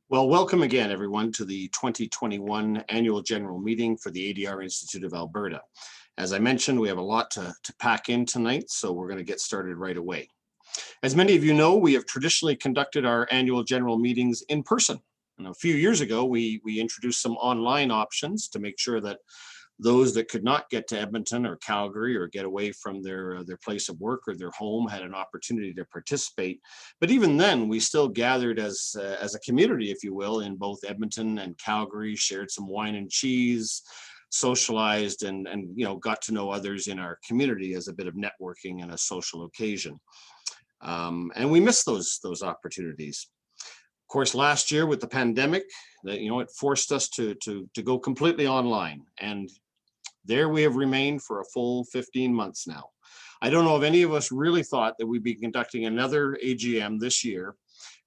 Well, welcome again, everyone, to the 2021 Annual General Meeting for the ADR Institute of Alberta. As I mentioned, we have a lot to pack in tonight, so we're going to get started right away. As many of you know, we have traditionally conducted our annual general meetings in person. And a few years ago, we introduced some online options to make sure that those that could not get to Edmonton or Calgary or get away from their place of work or their home had an opportunity to participate. But even then, we still gathered as a community, if you will, in both Edmonton and Calgary, shared some wine and cheese, socialized, and got to know others in our community as a bit of networking and a social occasion. And we miss those opportunities. Of course, last year with the pandemic, it forced us to go completely online, and there we have remained for a full 15 months now. I don't know if any of us really thought that we'd be conducting another AGM this year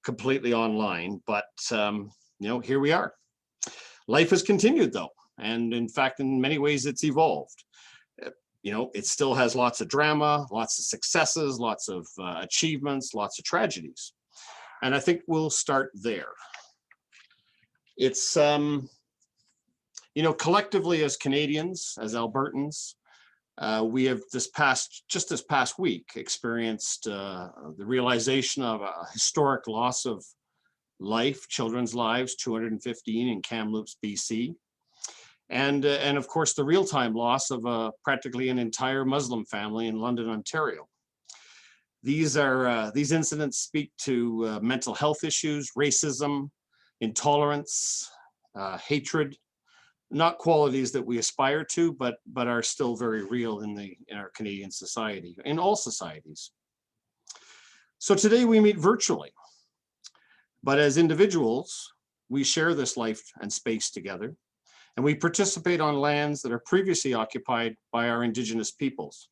completely online, but here we are. Life has continued though, and in fact, in many ways it's evolved. It still has lots of drama, lots of successes, lots of achievements, lots of tragedies. And I think we'll start there. It's collectively as Canadians, as Albertans, we have this past week experienced the realization of a historic loss of life, children's lives, 215 in Kamloops, BC. And of course, the real-time loss of practically an entire Muslim family in London, Ontario. These incidents speak to mental health issues, racism, intolerance, hatred. Not qualities that we aspire to, but are still very real in our Canadian society, in all societies. So today we meet virtually, but as individuals, we share this life and space together, and we participate on lands that are previously occupied by our Indigenous peoples.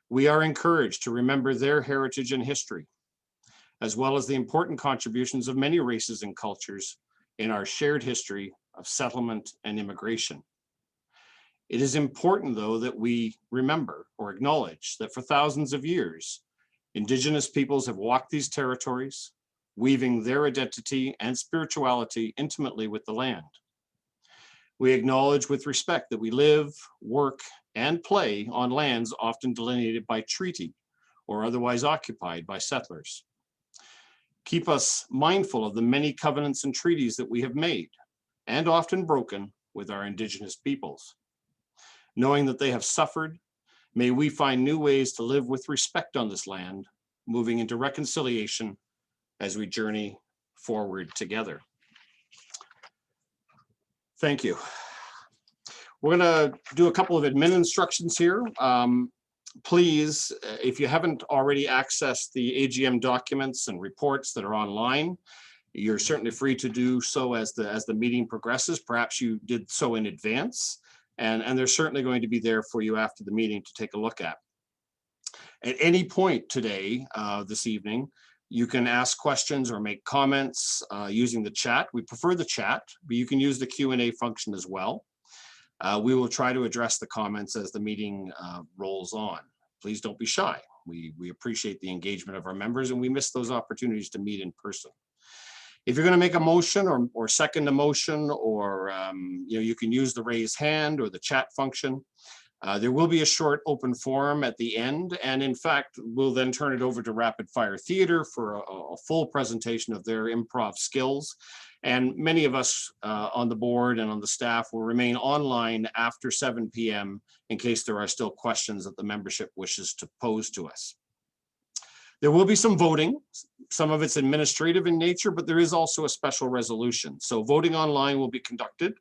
We are encouraged to remember their heritage and history, as well as the important contributions of many races and cultures in our shared history of settlement and immigration. It is important, though, that we remember or acknowledge that for thousands of years, Indigenous peoples have walked these territories, weaving their identity and spirituality intimately with the land. We acknowledge with respect that we live, work, and play on lands often delineated by treaty or otherwise occupied by settlers. Keep us mindful of the many covenants and treaties that we have made and often broken with our Indigenous peoples. Knowing that they have suffered, may we find new ways to live with respect on this land, moving into reconciliation as we journey forward together. Thank you. We're going to do a couple of admin instructions here. Please, if you haven't already accessed the AGM documents and reports that are online, you're certainly free to do so as the meeting progresses. Perhaps you did so in advance, and they're certainly going to be there for you after the meeting to take a look at. At any point today, this evening, you can ask questions or make comments using the chat. We prefer the chat, but you can use the Q&A function as well. We will try to address the comments as the meeting rolls on. Please don't be shy. We appreciate the engagement of our members, and we miss those opportunities to meet in person. If you're going to make a motion or second a motion, or you can use the raise hand or the chat function. There will be a short open forum at the end, and in fact, we'll then turn it over to Rapid Fire Theatre for a full presentation of their improv skills. And many of us on the board and on the staff will remain online after 7 p.m. in case there are still questions that the membership wishes to pose to us. There will be some voting. Some of it's administrative in nature, but there is also a special resolution. So voting online will be conducted.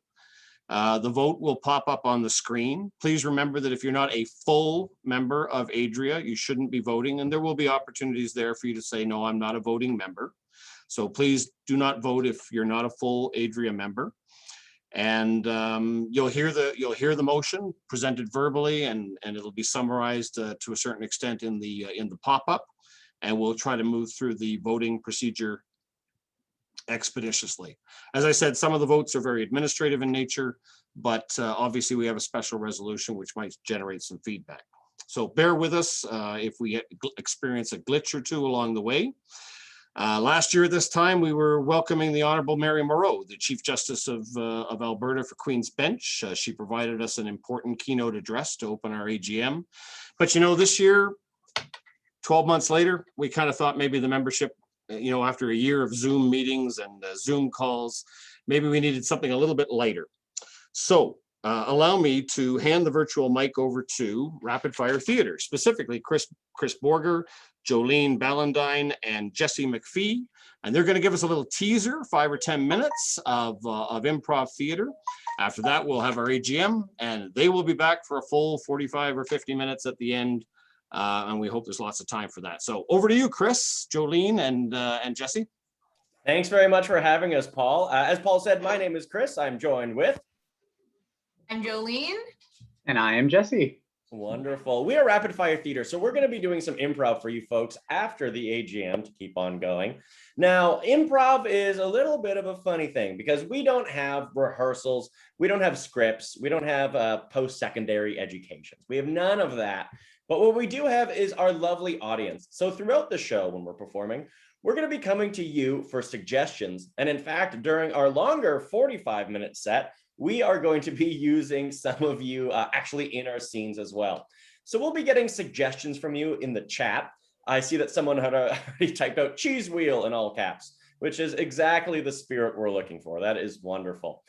The vote will pop up on the screen. Please remember that if you're not a full member of Adria, you shouldn't be voting, and there will be opportunities there for you to say, no, I'm not a voting member. So please do not vote if you're not a full Adria member. And you'll hear the motion presented verbally, and it'll be summarized to a certain extent in the pop-up, and we'll try to move through the voting procedure expeditiously. As I said, some of the votes are very administrative in nature, but obviously we have a special resolution which might generate some feedback. So bear with us if we experience a glitch or two along the way. Last year, this time, we were welcoming the Honorable Mary Moreau, the Chief Justice of Alberta for Queen's Bench. She provided us an important keynote address to open our AGM. But this year, 12 months later, we kind of thought maybe the membership, after a year of Zoom meetings and Zoom calls, maybe we needed something a little bit lighter. So allow me to hand the virtual mic over to Rapid Fire Theatre, specifically Chris Borger, Jolene Ballandine, and Jesse McPhee. And they're going to give us a little teaser, 5 or 10 minutes of improv theater. After that, we'll have our AGM, and they will be back for a full 45 or 50 minutes at the end. And we hope there's lots of time for that. So over to you, Chris, Jolene, and Jesse. Thanks very much for having us, Paul. As Paul said, my name is Chris. I'm joined with... I'm Jolene. And I am Jesse. Wonderful. We are Rapid Fire Theater, so we're going to be doing some improv for you folks after the AGM to keep on going. Now, improv is a little bit of a funny thing because we don't have rehearsals, we don't have scripts, we don't have post-secondary educations. We have none of that. But what we do have is our lovely audience. So throughout the show, when we're performing, we're going to be coming to you for suggestions. And in fact, during our longer 45-minute set, we are going to be using some of you actually in our scenes as well. So we'll be getting suggestions from you in the chat. I see that someone had already typed out cheese wheel in all caps, which is exactly the spirit we're looking for. That is wonderful.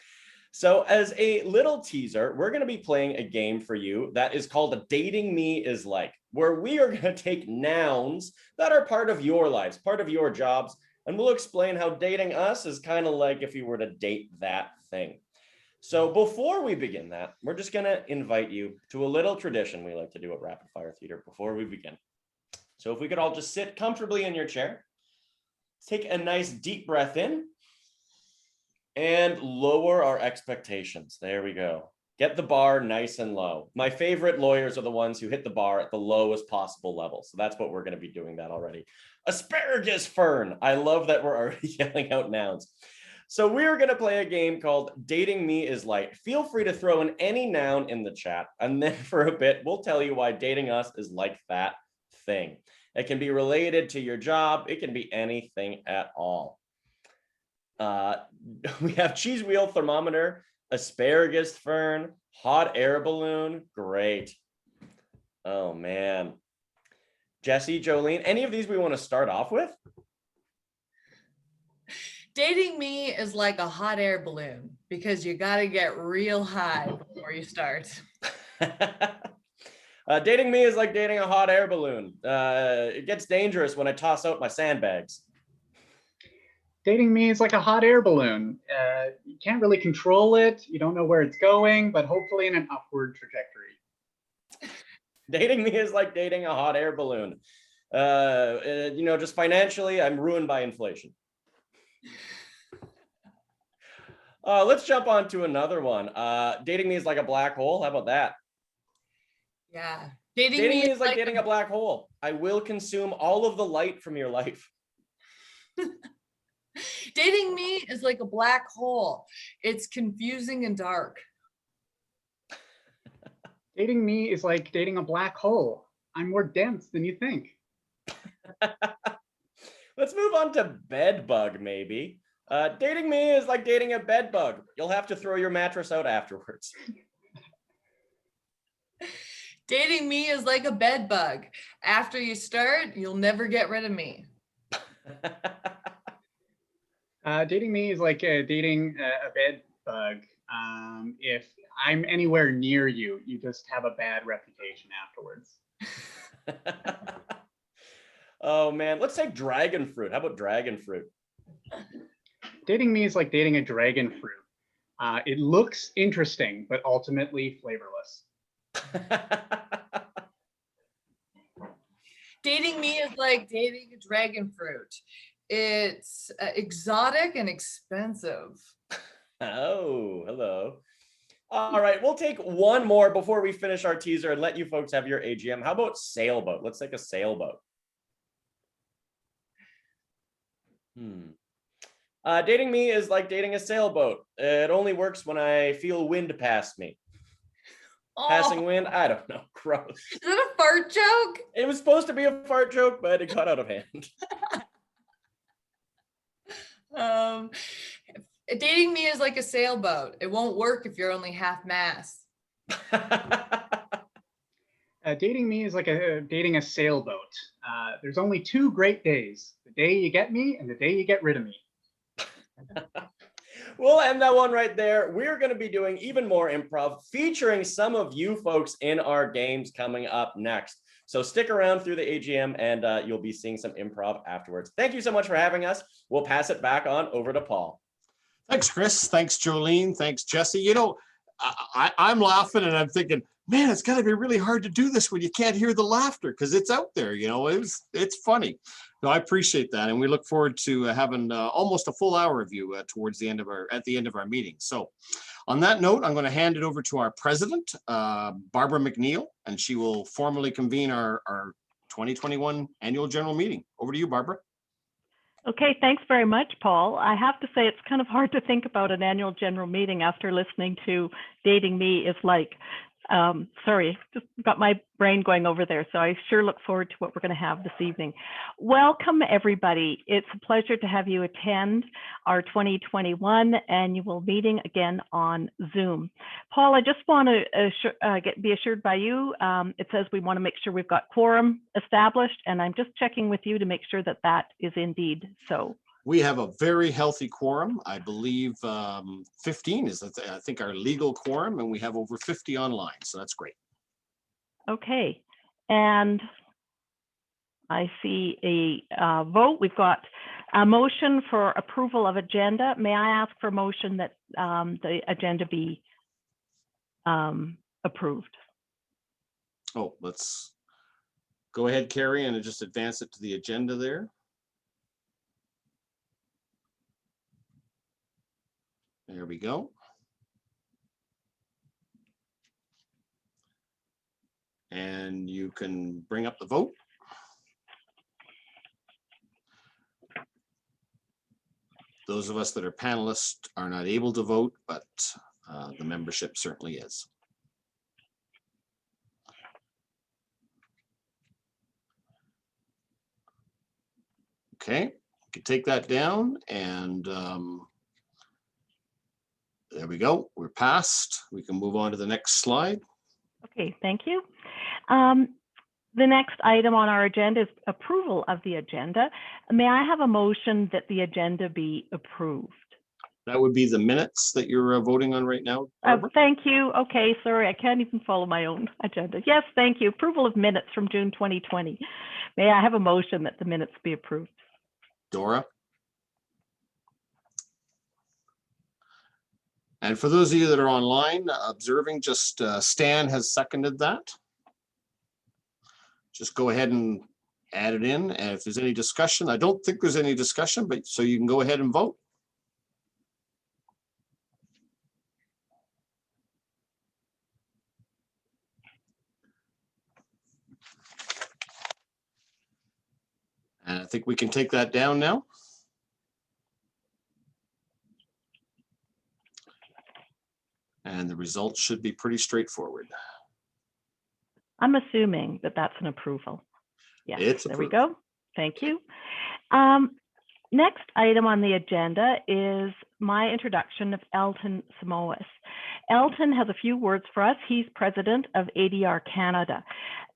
So as a little teaser, we're going to be playing a game for you that is called Dating Me Is Like, where we are going to take nouns that are part of your lives, part of your jobs, and we'll explain how dating us is kind of like if you were to date that thing. So before we begin that, we're just going to invite you to a little tradition we like to do at Rapid Fire Theater before we begin. So if we could all just sit comfortably in your chair, take a nice deep breath in, and lower our expectations. There we go. Get the bar nice and low. My favorite lawyers are the ones who hit the bar at the lowest possible level. So that's what we're going to be doing that already. Asparagus fern. I love that we're already yelling out nouns. So we're going to play a game called Dating Me Is Like. Feel free to throw in any noun in the chat. And then for a bit, we'll tell you why dating us is like that thing. It can be related to your job. It can be anything at all. We have cheese wheel, thermometer, asparagus fern, hot air balloon. Great. Oh, man. Jesse, Jolene, any of these we want to start off with? Dating me is like a hot air balloon because you got to get real high before you start. Dating me is like dating a hot air balloon. It gets dangerous when I toss out my sandbags. Dating me is like a hot air balloon. You can't really control it. You don't know where it's going, but hopefully in an upward trajectory. Dating me is like dating a hot air balloon. Just financially, I'm ruined by inflation. Let's jump on to another one. Dating me is like a black hole. How about that? Yeah. Dating me is like dating a black hole. I will consume all of the light from your life. Dating me is like a black hole. It's confusing and dark. Dating me is like dating a black hole. I'm more dense than you think. Let's move on to bed bug, maybe. Dating me is like dating a bed bug. You'll have to throw your mattress out afterwards. Dating me is like a bed bug. After you start, you'll never get rid of me. Dating me is like dating a bed bug. If I'm anywhere near you, you just have a bad reputation afterwards. Oh, man. Let's take dragon fruit. How about dragon fruit? Dating me is like dating a dragon fruit. It looks interesting, but ultimately flavorless. Dating me is like dating a dragon fruit. It's exotic and expensive. Oh, hello. All right, we'll take one more before we finish our teaser and let you folks have your AGM. How about sailboat? Let's take a sailboat. Dating me is like dating a sailboat. It only works when I feel wind past me. Oh, Passing wind? I don't know. Gross. is it a fart joke? It was supposed to be a fart joke, but it got out of hand. Dating me is like a sailboat. It won't work if you're only half mast. Dating me is like dating a sailboat. There's only two great days: the day you get me and the day you get rid of me. We'll end that one right there. We're going to be doing even more improv, featuring some of you folks in our games coming up next. So stick around through the AGM and you'll be seeing some improv afterwards. Thank you so much for having us. We'll pass it back on over to Paul. Thanks, Chris. Thanks, Jolene. Thanks, Jesse. You know, I'm laughing and I'm thinking, man, it's got to be really hard to do this when you can't hear the laughter because it's out there. You know, it's funny. No, I appreciate that, and we look forward to having almost a full hour of you towards the end of our meeting. So, on that note, I'm going to hand it over to our president, Barbara McNeil, and she will formally convene our 2021 annual general meeting. Over to you, Barbara. Okay, thanks very much, Paul. I have to say it's kind of hard to think about an annual general meeting after listening to Dating Me is Like. Sorry, just got my brain going over there. So I sure look forward to what we're going to have this evening. Welcome, everybody. It's a pleasure to have you attend our 2021 annual meeting again on Zoom. Paul, I just want to be assured by you. It says we want to make sure we've got quorum established, and I'm just checking with you to make sure that that is indeed so. We have a very healthy quorum. I believe 15 is, I think, our legal quorum, and we have over 50 online, so that's great. Okay, and I see a vote. We've got a motion for approval of agenda. May I ask for a motion that the agenda be approved? Oh, let's go ahead, Carrie, and just advance it to the agenda there. There we go. And you can bring up the vote. Those of us that are panelists are not able to vote, but the membership certainly is. Okay, you can take that down and there we go. We're passed. We can move on to the next slide. Okay, thank you. The next item on our agenda is approval of the agenda. May I have a motion that the agenda be approved? That would be the minutes that you're voting on right now, Barbara? Thank you. Okay, sorry, I can't even follow my own agenda. Yes, thank you. Approval of minutes from June 2020. May I have a motion that the minutes be approved? Dora? And for those of you that are online observing, just Stan has seconded that. Just go ahead and add it in. And if there's any discussion, I don't think there's any discussion, but so you can go ahead and vote. And I think we can take that down now. And the results should be pretty straightforward. I'm assuming that that's an approval. Yes, It's there approved. we go. Thank you. Next item on the agenda is my introduction of Elton Samoas. Elton has a few words for us. He's president of ADR Canada.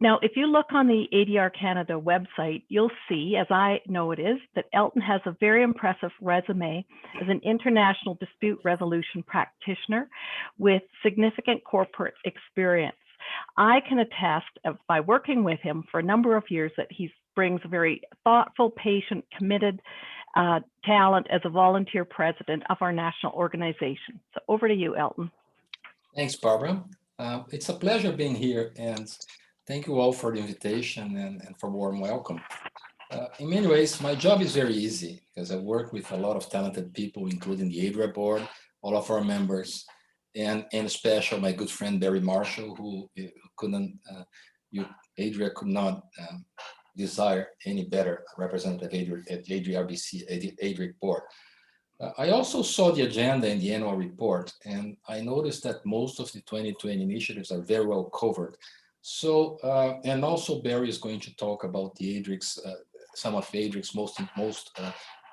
Now, if you look on the ADR Canada website, you'll see, as I know it is, that Elton has a very impressive resume as an international dispute resolution practitioner with significant corporate experience. I can attest by working with him for a number of years that he brings a very thoughtful, patient, committed talent as a volunteer president of our national organization. So over to you, Elton. Thanks, Barbara. It's a pleasure being here, and thank you all for the invitation and for warm welcome. In many ways, my job is very easy because I work with a lot of talented people, including the Adria board, all of our members, and especially my good friend Barry Marshall, who couldn't, Adria could not desire any better representative at Adria RBC, Adria board. I also saw the agenda in the annual report, and I noticed that most of the 2020 initiatives are very well covered. So, and also Barry is going to talk about the some of Adria's most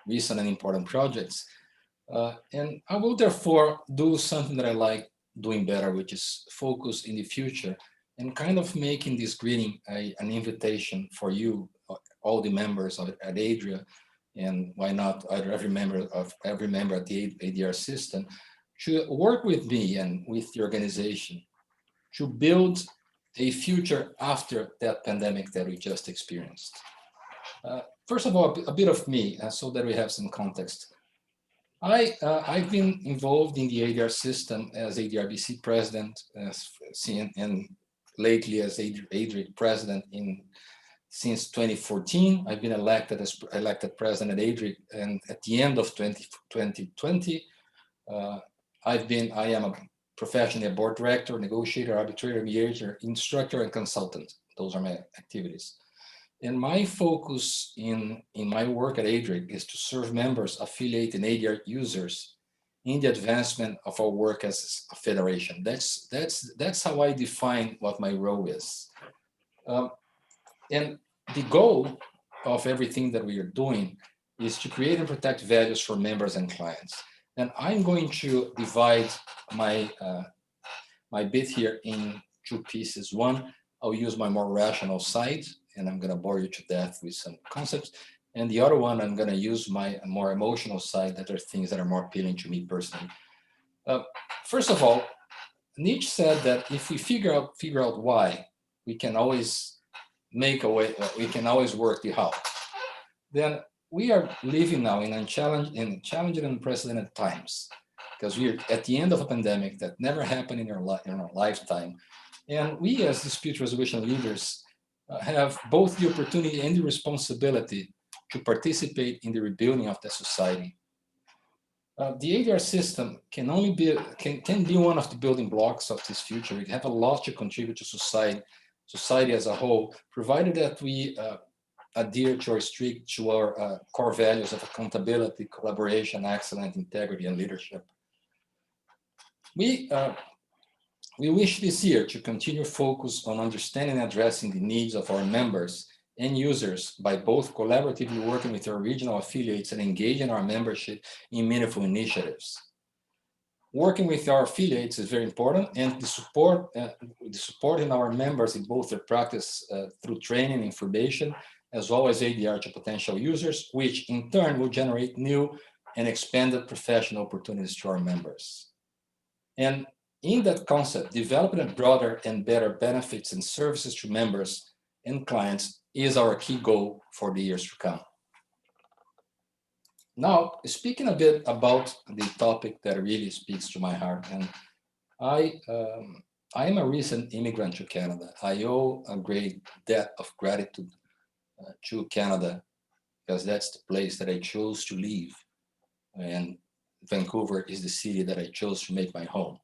recent and important projects. And I will therefore do something that I like doing better, which is focus in the future and kind of making this greeting an invitation for you, all the members at Adria, and why not every member at the ADR system, to work with me and with the organization to build a future after that pandemic that we just experienced. First of all, a bit of me, so that we have some context. I've been involved in the ADR system as ADRBC president, and lately as ADRIC president since 2014. I've been elected president at ADRIC, and at the end of 2020, I am a professionally a board director, negotiator, arbitrator, mediator, instructor, and consultant. Those are my activities. And my focus in my work at ADRIC is to serve members, affiliate, and ADR users in the advancement of our work as a federation. That's how I define what my role is. And the goal of everything that we are doing is to create and protect values for members and clients. And I'm going to divide my bit here in two pieces. One, I'll use my more rational side, and I'm going to bore you to death with some concepts. And the other one, I'm going to use my more emotional side, that are things that are more appealing to me personally. First of all, Nietzsche said that if we figure out why, we can always make a way, we can always work the how. Then we are living now in challenging and unprecedented times, because we are at the end of a pandemic that never happened in our lifetime. And we as dispute resolution leaders have both the opportunity and the responsibility to participate in the rebuilding of the society. The ADR system can be one of the building blocks of this future. We have a lot to contribute to society as a whole, provided that we adhere to our core values of accountability, collaboration, excellence, integrity, and leadership. We wish this year to continue focus on understanding and addressing the needs of our members and users by both collaboratively working with our regional affiliates and engaging our membership in meaningful initiatives. Working with our affiliates is very important, and the supporting our members in both their practice through training and information, as well as ADR to potential users, which in turn will generate new and expanded professional opportunities to our members. And in that concept, developing broader and better benefits and services to members and clients is our key goal for the years to come. Now, speaking a bit about the topic that really speaks to my heart, and I am a recent immigrant to Canada. I owe a great debt of gratitude to Canada, because that's the place that I chose to live, and Vancouver is the city that I chose to make my home.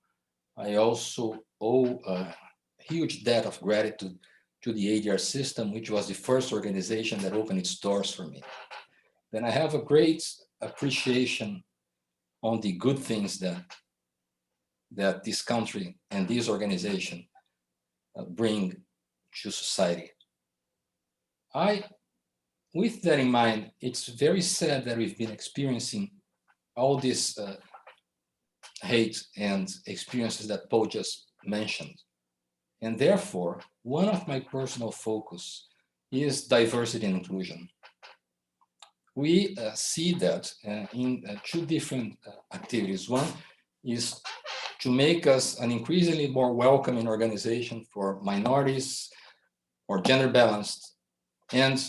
I also owe a huge debt of gratitude to the ADR system, which was the first organization that opened its doors for me. Then I have a great appreciation on the good things that this country and this organization bring to society. With that in mind, it's very sad that we've been experiencing all this hate and experiences that Paul just mentioned. And therefore, one of my personal focus is diversity and inclusion. We see that in two different activities. One is to make us an increasingly more welcoming organization for minorities or gender balanced, and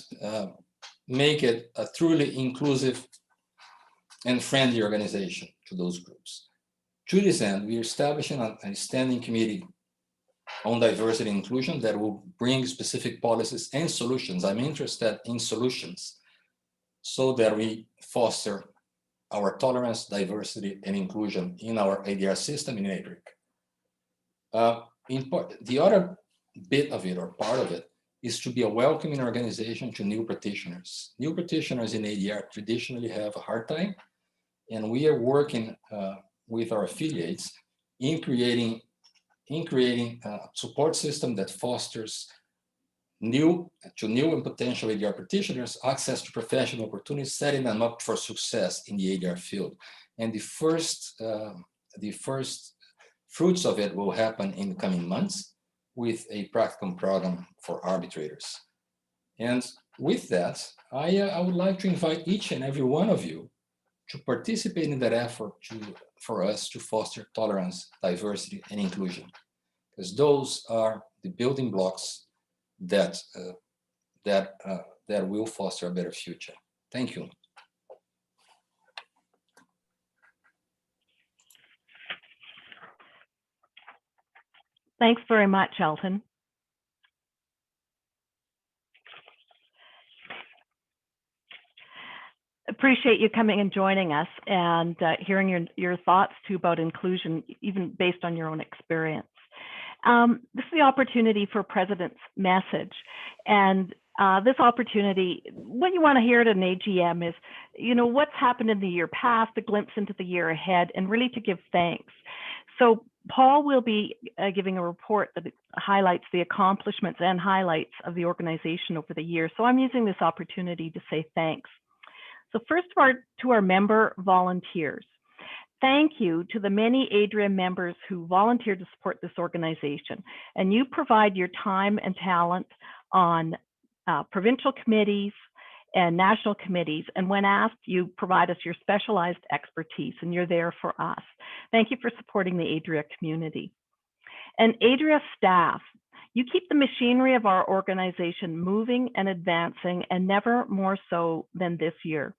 make it a truly inclusive and friendly organization to those groups. To this end, we are establishing a standing committee on diversity and inclusion that will bring specific policies and solutions. I'm interested in solutions so that we foster our tolerance, diversity, and inclusion in our ADR system in ADRIC. The other bit of it, or part of it, is to be a welcoming organization to new practitioners. New practitioners in ADR traditionally have a hard time, and we are working with our affiliates in creating a support system that fosters new and potential ADR practitioners access to professional opportunities, setting them up for success in the ADR field. And the first fruits of it will happen in the coming months with a practicum program for arbitrators. And with that, I would like to invite each and every one of you to participate in that effort for us to foster tolerance, diversity, and inclusion, because those are the building blocks that will foster a better future. Thank you. Thanks very much, Elton. Appreciate you coming and joining us and hearing your thoughts too about inclusion, even based on your own experience. This is the opportunity for President's message. And this opportunity, what you want to hear at an AGM is, what's happened in the year past, a glimpse into the year ahead, and really to give thanks. So Paul will be giving a report that highlights the accomplishments and highlights of the organization over the year. So I'm using this opportunity to say thanks. So first to our member volunteers. Thank you to the many Adria members who volunteered to support this organization. And you provide your time and talent on provincial committees and national committees. And when asked, you provide us your specialized expertise, and you're there for us. Thank you for supporting the Adria community. And Adria staff, you keep the machinery of our organization moving and advancing, and never more so than this year.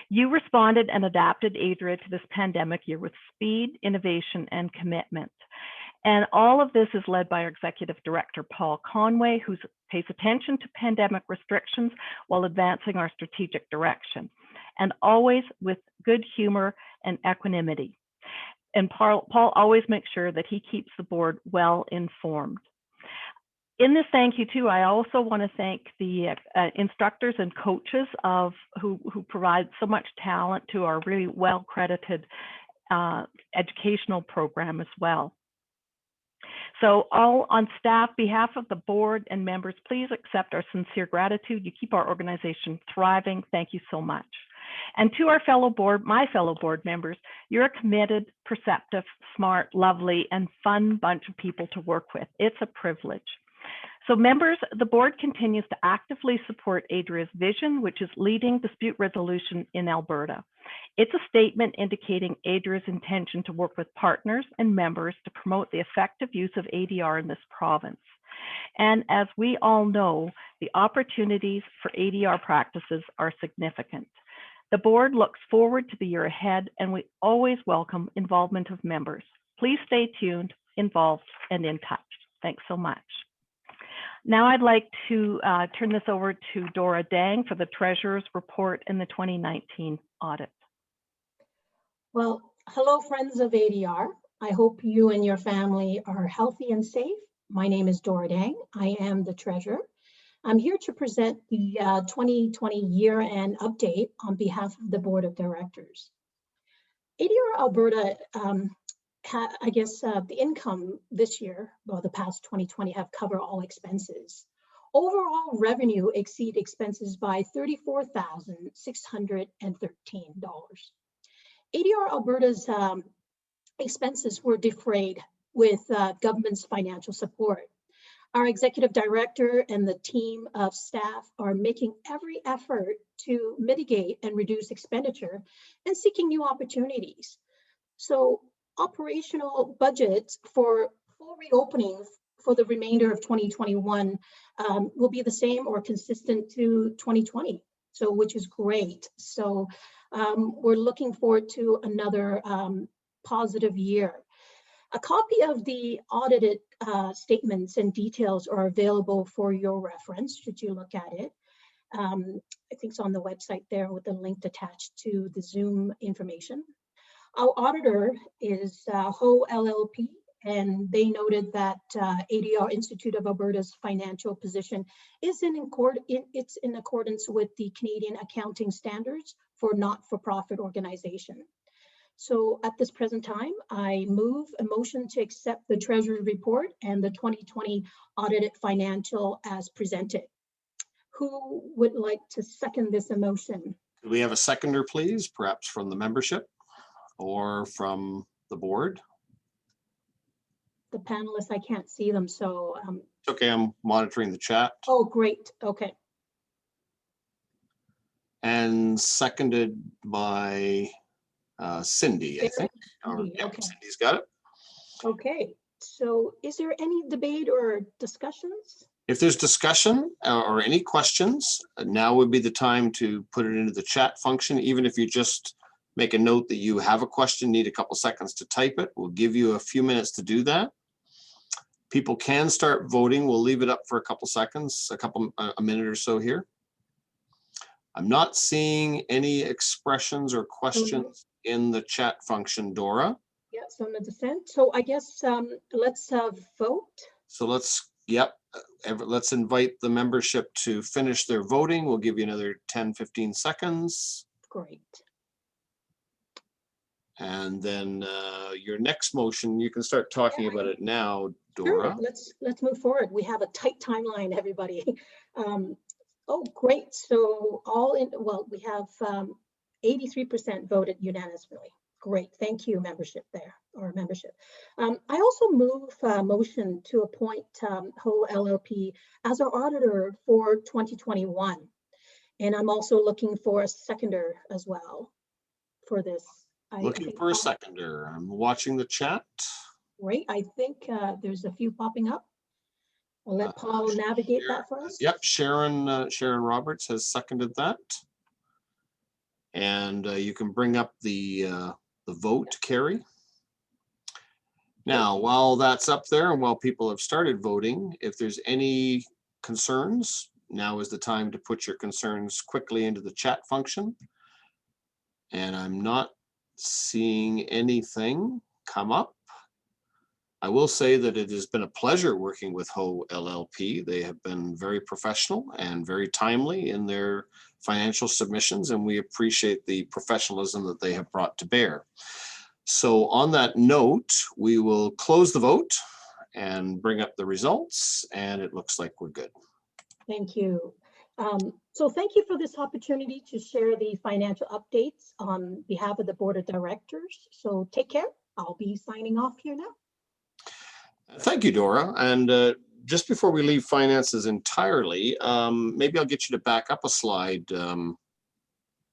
You responded and adapted Adria to this pandemic year with speed, innovation, and commitment. And all of this is led by our Executive Director, Paul Conway, who pays attention to pandemic restrictions while advancing our strategic direction, and always with good humor and equanimity. And Paul always makes sure that he keeps the board well informed. In this thank you too, I also want to thank the instructors and coaches who provide so much talent to our really well-credited educational program as well. So all on staff, behalf of the board and members, please accept our sincere gratitude. You keep our organization thriving. Thank you so much. And to our my fellow board members, you're a committed, perceptive, smart, lovely, and fun bunch of people to work with. It's a privilege. So members, the board continues to actively support Adria's vision, which is leading dispute resolution in Alberta. It's a statement indicating Adria's intention to work with partners and members to promote the effective use of ADR in this province. And as we all know, the opportunities for ADR practices are significant. The board looks forward to the year ahead, and we always welcome involvement of members. Please stay tuned, involved, and in touch. Thanks so much. Now I'd like to turn this over to Dora Dang for the Treasurer's Report in the 2019 audit. Well, hello friends of ADR. I hope you and your family are healthy and safe. My name is Dora Dang. I am the Treasurer. I'm here to present the 2020 year-end update on behalf of the Board of Directors. ADR Alberta, I guess the income this year, well, the past 2020 have covered all expenses. Overall revenue exceed expenses by $34,613. ADR Alberta's expenses were defrayed with government's financial support. Our executive director and the team of staff are making every effort to mitigate and reduce expenditure and seeking new opportunities. So operational budgets for full reopening for the remainder of 2021 will be the same or consistent to 2020, so which is great. So we're looking forward to another positive year. A copy of the audited statements and details are available for your reference should you look at it. I think it's on the website there with the link attached to the Zoom information. Our auditor is Ho LLP, and they noted that ADR Institute of Alberta's financial position is in accordance with the Canadian accounting standards for not-for-profit organization. So at this present time, I move a motion to accept the Treasury report and the 2020 audited financial as presented. Who would like to second this motion? Do we have a seconder, please? Perhaps from the membership or from the board? The panelists, I can't see them, so, Okay, I'm monitoring the chat. oh, great, okay. And seconded by Cindy, I think. Cindy, Yeah, okay. Cindy's got it. Okay, so is there any debate or discussions? If there's discussion or any questions, now would be the time to put it into the chat function. Even if you just make a note that you have a question, need a couple seconds to type it. We'll give you a few minutes to do that. People can start voting. We'll leave it up for a couple seconds, a minute or so here. I'm not seeing any expressions or questions in the chat function, Dora. Yeah, so no dissent. So I guess let's vote. So let's invite the membership to finish their voting. We'll give you another 10, 15 seconds. Great. And then your next motion, you can start talking about it now, Dora. Sure, let's move forward. We have a tight timeline, everybody. Oh, great. So we have 83% voted unanimously. Great, thank you, membership. I also move a motion to appoint Ho LLP as our auditor for 2021. And I'm also looking for a seconder as well for this. Looking for a seconder. I'm watching the chat. Great, I think there's a few popping up. I'll let Paul navigate that for us. Yep, Sharon Roberts has seconded that. And you can bring up the vote, Carrie. Now, while that's up there and while people have started voting, if there's any concerns, now is the time to put your concerns quickly into the chat function. And I'm not seeing anything come up. I will say that it has been a pleasure working with Ho LLP. They have been very professional and very timely in their financial submissions, and we appreciate the professionalism that they have brought to bear. So on that note, we will close the vote and bring up the results, and it looks like we're good. Thank you. So thank you for this opportunity to share the financial updates on behalf of the Board of Directors. So take care. I'll be signing off here now. Thank you, Dora. And just before we leave finances entirely, maybe I'll get you to back up a slide,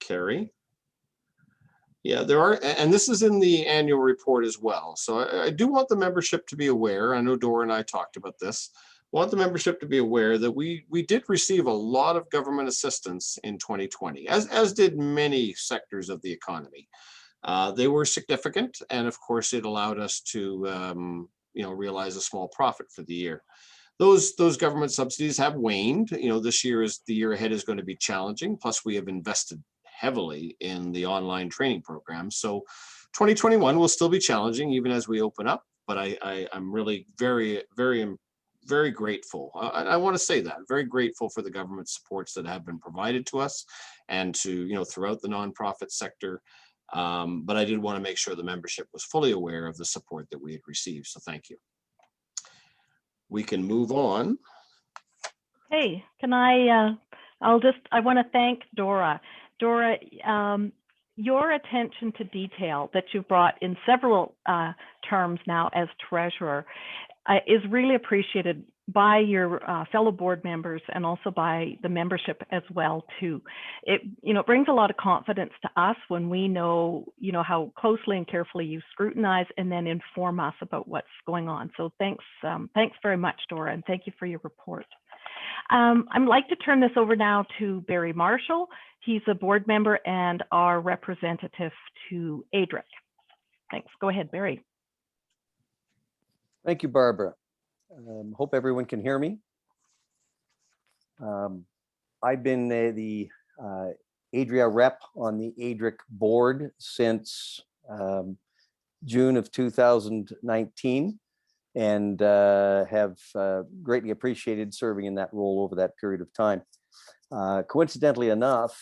Carrie. Yeah, there are, and this is in the annual report as well. So I do want the membership to be aware. I know Dora and I talked about this. I want the membership to be aware that we did receive a lot of government assistance in 2020, as did many sectors of the economy. They were significant, and of course, it allowed us to realize a small profit for the year. Those government subsidies have waned. This year the year ahead is going to be challenging. Plus, we have invested heavily in the online training program. So 2021 will still be challenging even as we open up, but I'm really very, very, very grateful. I want to say that, very grateful for the government supports that have been provided to us and to, throughout the nonprofit sector. But I did want to make sure the membership was fully aware of the support that we had received. So thank you. We can move on. Hey, can I want to thank Dora. Dora, your attention to detail that you've brought in several terms now as treasurer is really appreciated by your fellow board members and also by the membership as well too. It brings a lot of confidence to us when we know how closely and carefully you scrutinize and then inform us about what's going on. So thanks very much, Dora, and thank you for your report. I'd like to turn this over now to Barry Marshall. He's a board member and our representative to Adria. Thanks. Go ahead, Barry. Thank you, Barbara. Hope everyone can hear me. I've been the Adria rep on the Adria board since June of 2019 and have greatly appreciated serving in that role over that period of time. Coincidentally enough,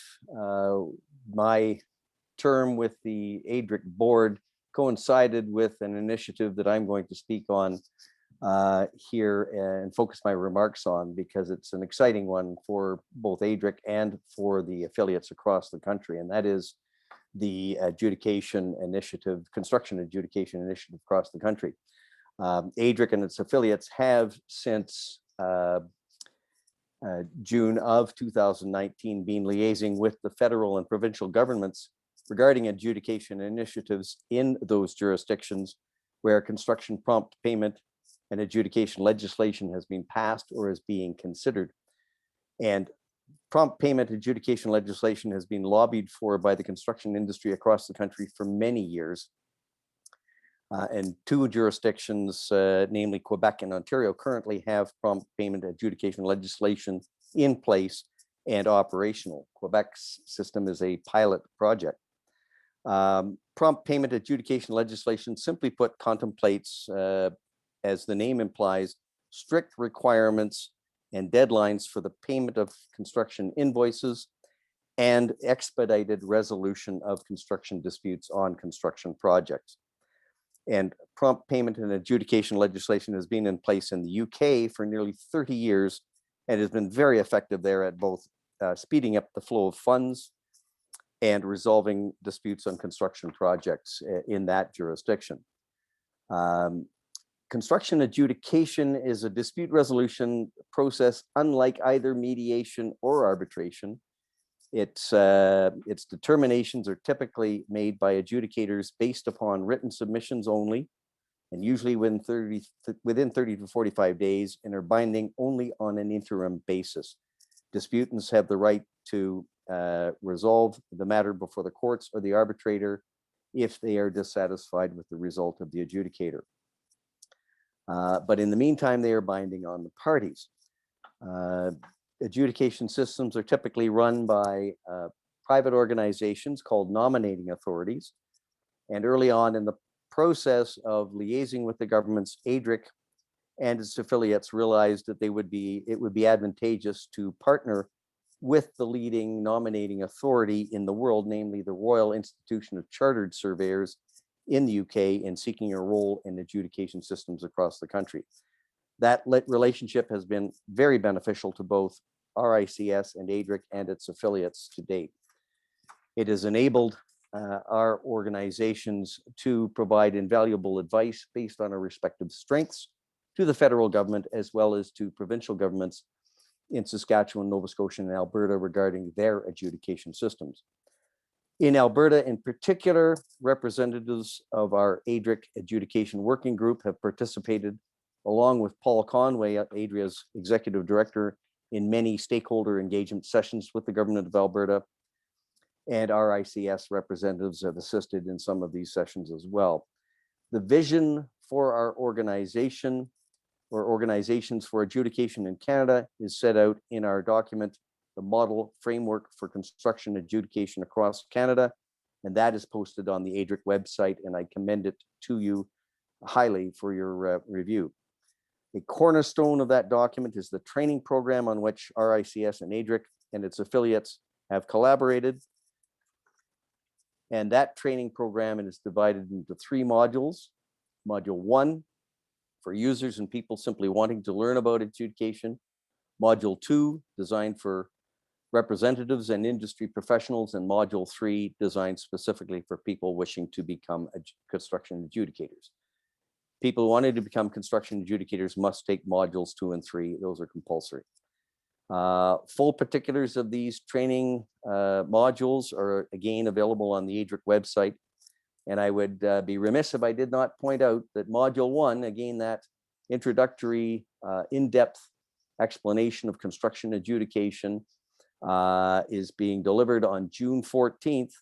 my term with the ADRIC board coincided with an initiative that I'm going to speak on here and focus my remarks on, because it's an exciting one for both ADRIC and for the affiliates across the country. And that is the adjudication initiative, construction adjudication initiative across the country. ADRIC and its affiliates have since June of 2019 been liaising with the federal and provincial governments regarding adjudication initiatives in those jurisdictions where construction prompt payment and adjudication legislation has been passed or is being considered. And prompt payment adjudication legislation has been lobbied for by the construction industry across the country for many years. And two jurisdictions, namely Quebec and Ontario, currently have prompt payment adjudication legislation in place and operational. Quebec's system is a pilot project. Prompt payment adjudication legislation, simply put, contemplates, as the name implies, strict requirements and deadlines for the payment of construction invoices and expedited resolution of construction disputes on construction projects. And prompt payment and adjudication legislation has been in place in the UK for nearly 30 years and has been very effective there at both speeding up the flow of funds and resolving disputes on construction projects in that jurisdiction. Construction adjudication is a dispute resolution process unlike either mediation or arbitration. Its determinations are typically made by adjudicators based upon written submissions only, and usually within 30 to 45 days, and are binding only on an interim basis. Disputants have the right to resolve the matter before the courts or the arbitrator if they are dissatisfied with the result of the adjudicator. But in the meantime, they are binding on the parties. Adjudication systems are typically run by private organizations called nominating authorities. And early on in the process of liaising with the government's, ADRIC and its affiliates realized that it would be advantageous to partner with the leading nominating authority in the world, namely the Royal Institution of Chartered Surveyors in the UK, in seeking a role in adjudication systems across the country. That relationship has been very beneficial to both RICS and ADRIC and its affiliates to date. It has enabled our organizations to provide invaluable advice based on our respective strengths to the federal government, as well as to provincial governments in Saskatchewan, Nova Scotia, and Alberta regarding their adjudication systems. In Alberta in particular, representatives of our ADRIC Adjudication Working Group have participated, along with Paul Conway, Adria's Executive Director, in many stakeholder engagement sessions with the Government of Alberta, and RICS representatives have assisted in some of these sessions as well. The vision for our organization or organizations for adjudication in Canada is set out in our document, the Model Framework for Construction Adjudication Across Canada, and that is posted on the ADRIC website, and I commend it to you highly for your review. A cornerstone of that document is the training program on which RICS and ADRIC and its affiliates have collaborated. And that training program is divided into 3 modules. Module 1, for users and people simply wanting to learn about adjudication. Module 2, designed for representatives and industry professionals, and Module 3, designed specifically for people wishing to become construction adjudicators. People who wanted to become construction adjudicators must take modules 2 and 3. Those are compulsory. Full particulars of these training modules are again available on the ADRIC website. And I would be remiss if I did not point out that Module 1, again, that introductory in-depth explanation of construction adjudication is being delivered on June 14th.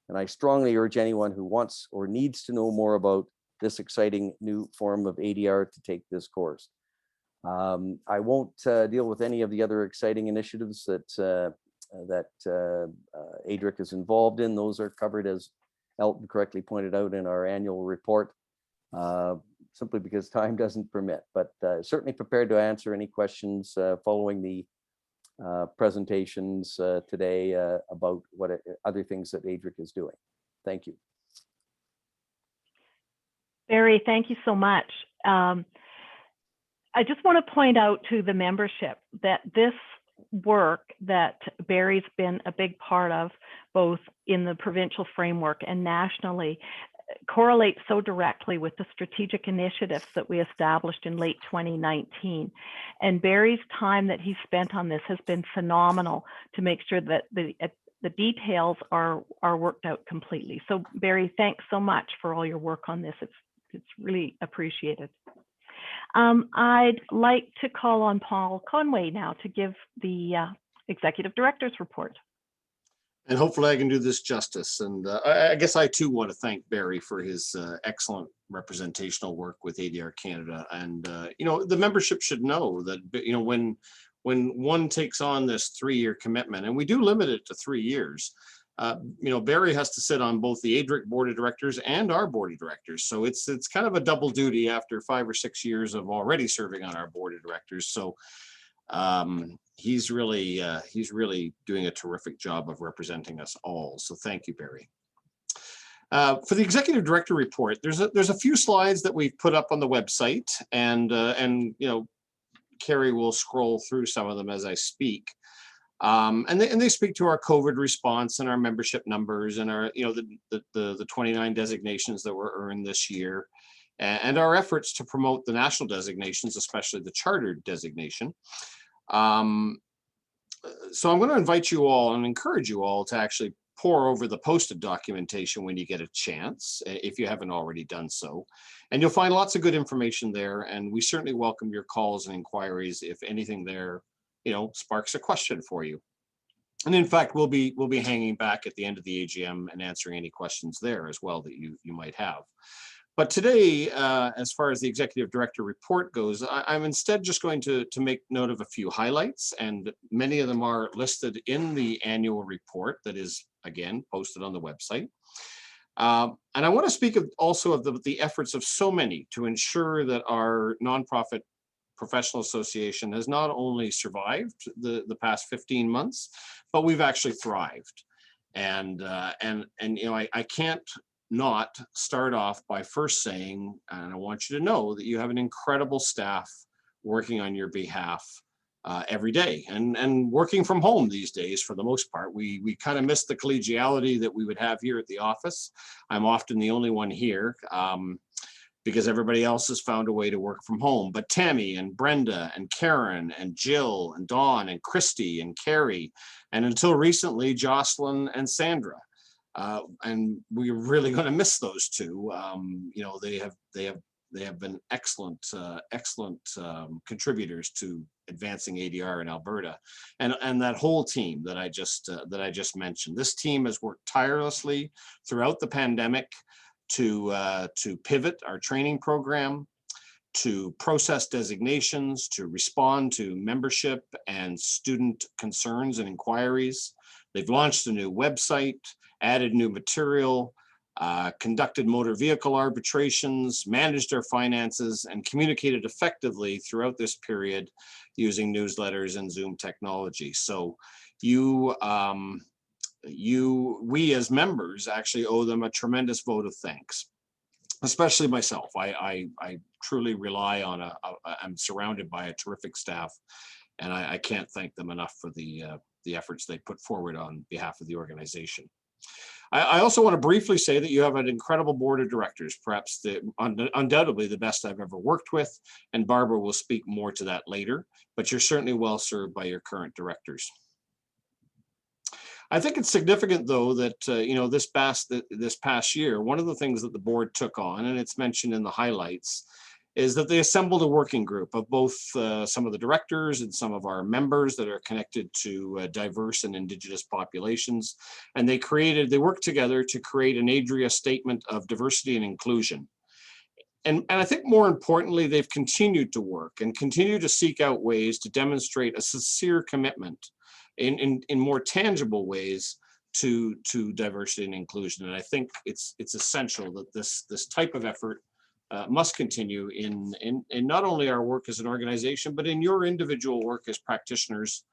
And I strongly urge anyone who wants or needs to know more about this exciting new form of ADR to take this course. I won't deal with any of the other exciting initiatives that ADRIC is involved in. Those are covered, as Elton correctly pointed out, in our annual report, simply because time doesn't permit, but certainly prepared to answer any questions following the presentations today about what other things that ADRIC is doing. Thank you. Barry, thank you so much. I just want to point out to the membership that this work that Barry's been a big part of, both in the provincial framework and nationally, correlates so directly with the strategic initiatives that we established in late 2019. And Barry's time that he spent on this has been phenomenal to make sure that the details are worked out completely. So Barry, thanks so much for all your work on this. It's really appreciated. I'd like to call on Paul Conway now to give the Executive Director's report. And hopefully I can do this justice. And I guess I too want to thank Barry for his excellent representational work with ADR Canada. And, you know, the membership should know that, you know, when one takes on this 3-year commitment, and we do limit it to 3 years, you know, Barry has to sit on both the ADRIC Board of Directors and our Board of Directors. So it's kind of a double duty after 5 or 6 years of already serving on our Board of Directors. So he's really doing a terrific job of representing us all. So thank you, Barry. For the Executive Director report, there's a few slides that we've put up on the website, and you know, Carrie will scroll through some of them as I speak. And they speak to our COVID response and our membership numbers and our, you know, the 29 designations that were earned this year, and our efforts to promote the national designations, especially the chartered designation. So I'm going to invite you all and encourage you all to actually pore over the posted documentation when you get a chance, if you haven't already done so. And you'll find lots of good information there. And we certainly welcome your calls and inquiries if anything there, you know, sparks a question for you. And in fact, we'll be hanging back at the end of the AGM and answering any questions there as well that you might have. But today, as far as the Executive Director report goes, I'm instead just going to make note of a few highlights, and many of them are listed in the annual report that is, again, posted on the website. And I want to speak also of the efforts of so many to ensure that our nonprofit professional association has not only survived the past 15 months, but we've actually thrived. And you know, I can't not start off by first saying, and I want you to know that you have an incredible staff working on your behalf every day, and working from home these days for the most part. We kind of miss the collegiality that we would have here at the office. I'm often the only one here because everybody else has found a way to work from home. But Tammy and Brenda and Karen and Jill and Dawn and Christy and Carrie, and until recently, Jocelyn and Sandra. And we're really going to miss those two. You know, they have been excellent contributors to advancing ADR in Alberta, and that whole team that I just mentioned. This team has worked tirelessly throughout the pandemic to pivot our training program, to process designations, to respond to membership and student concerns and inquiries. They've launched a new website, added new material, conducted motor vehicle arbitrations, managed our finances, and communicated effectively throughout this period using newsletters and Zoom technology. So we as members actually owe them a tremendous vote of thanks, especially myself. I truly rely on I'm surrounded by a terrific staff, and I can't thank them enough for the efforts they put forward on behalf of the organization. I also want to briefly say that you have an incredible board of directors, perhaps undoubtedly the best I've ever worked with, and Barbara will speak more to that later, but you're certainly well served by your current directors. I think it's significant, though, that you know, this past year, one of the things that the board took on, and it's mentioned in the highlights, is that they assembled a working group of both some of the directors and some of our members that are connected to diverse and Indigenous populations. And they worked together to create an Adria statement of diversity and inclusion. And I think more importantly, they've continued to work and continue to seek out ways to demonstrate a sincere commitment in more tangible ways to diversity and inclusion. And I think it's essential that this type of effort must continue in not only our work as an organization, but in your individual work as practitioners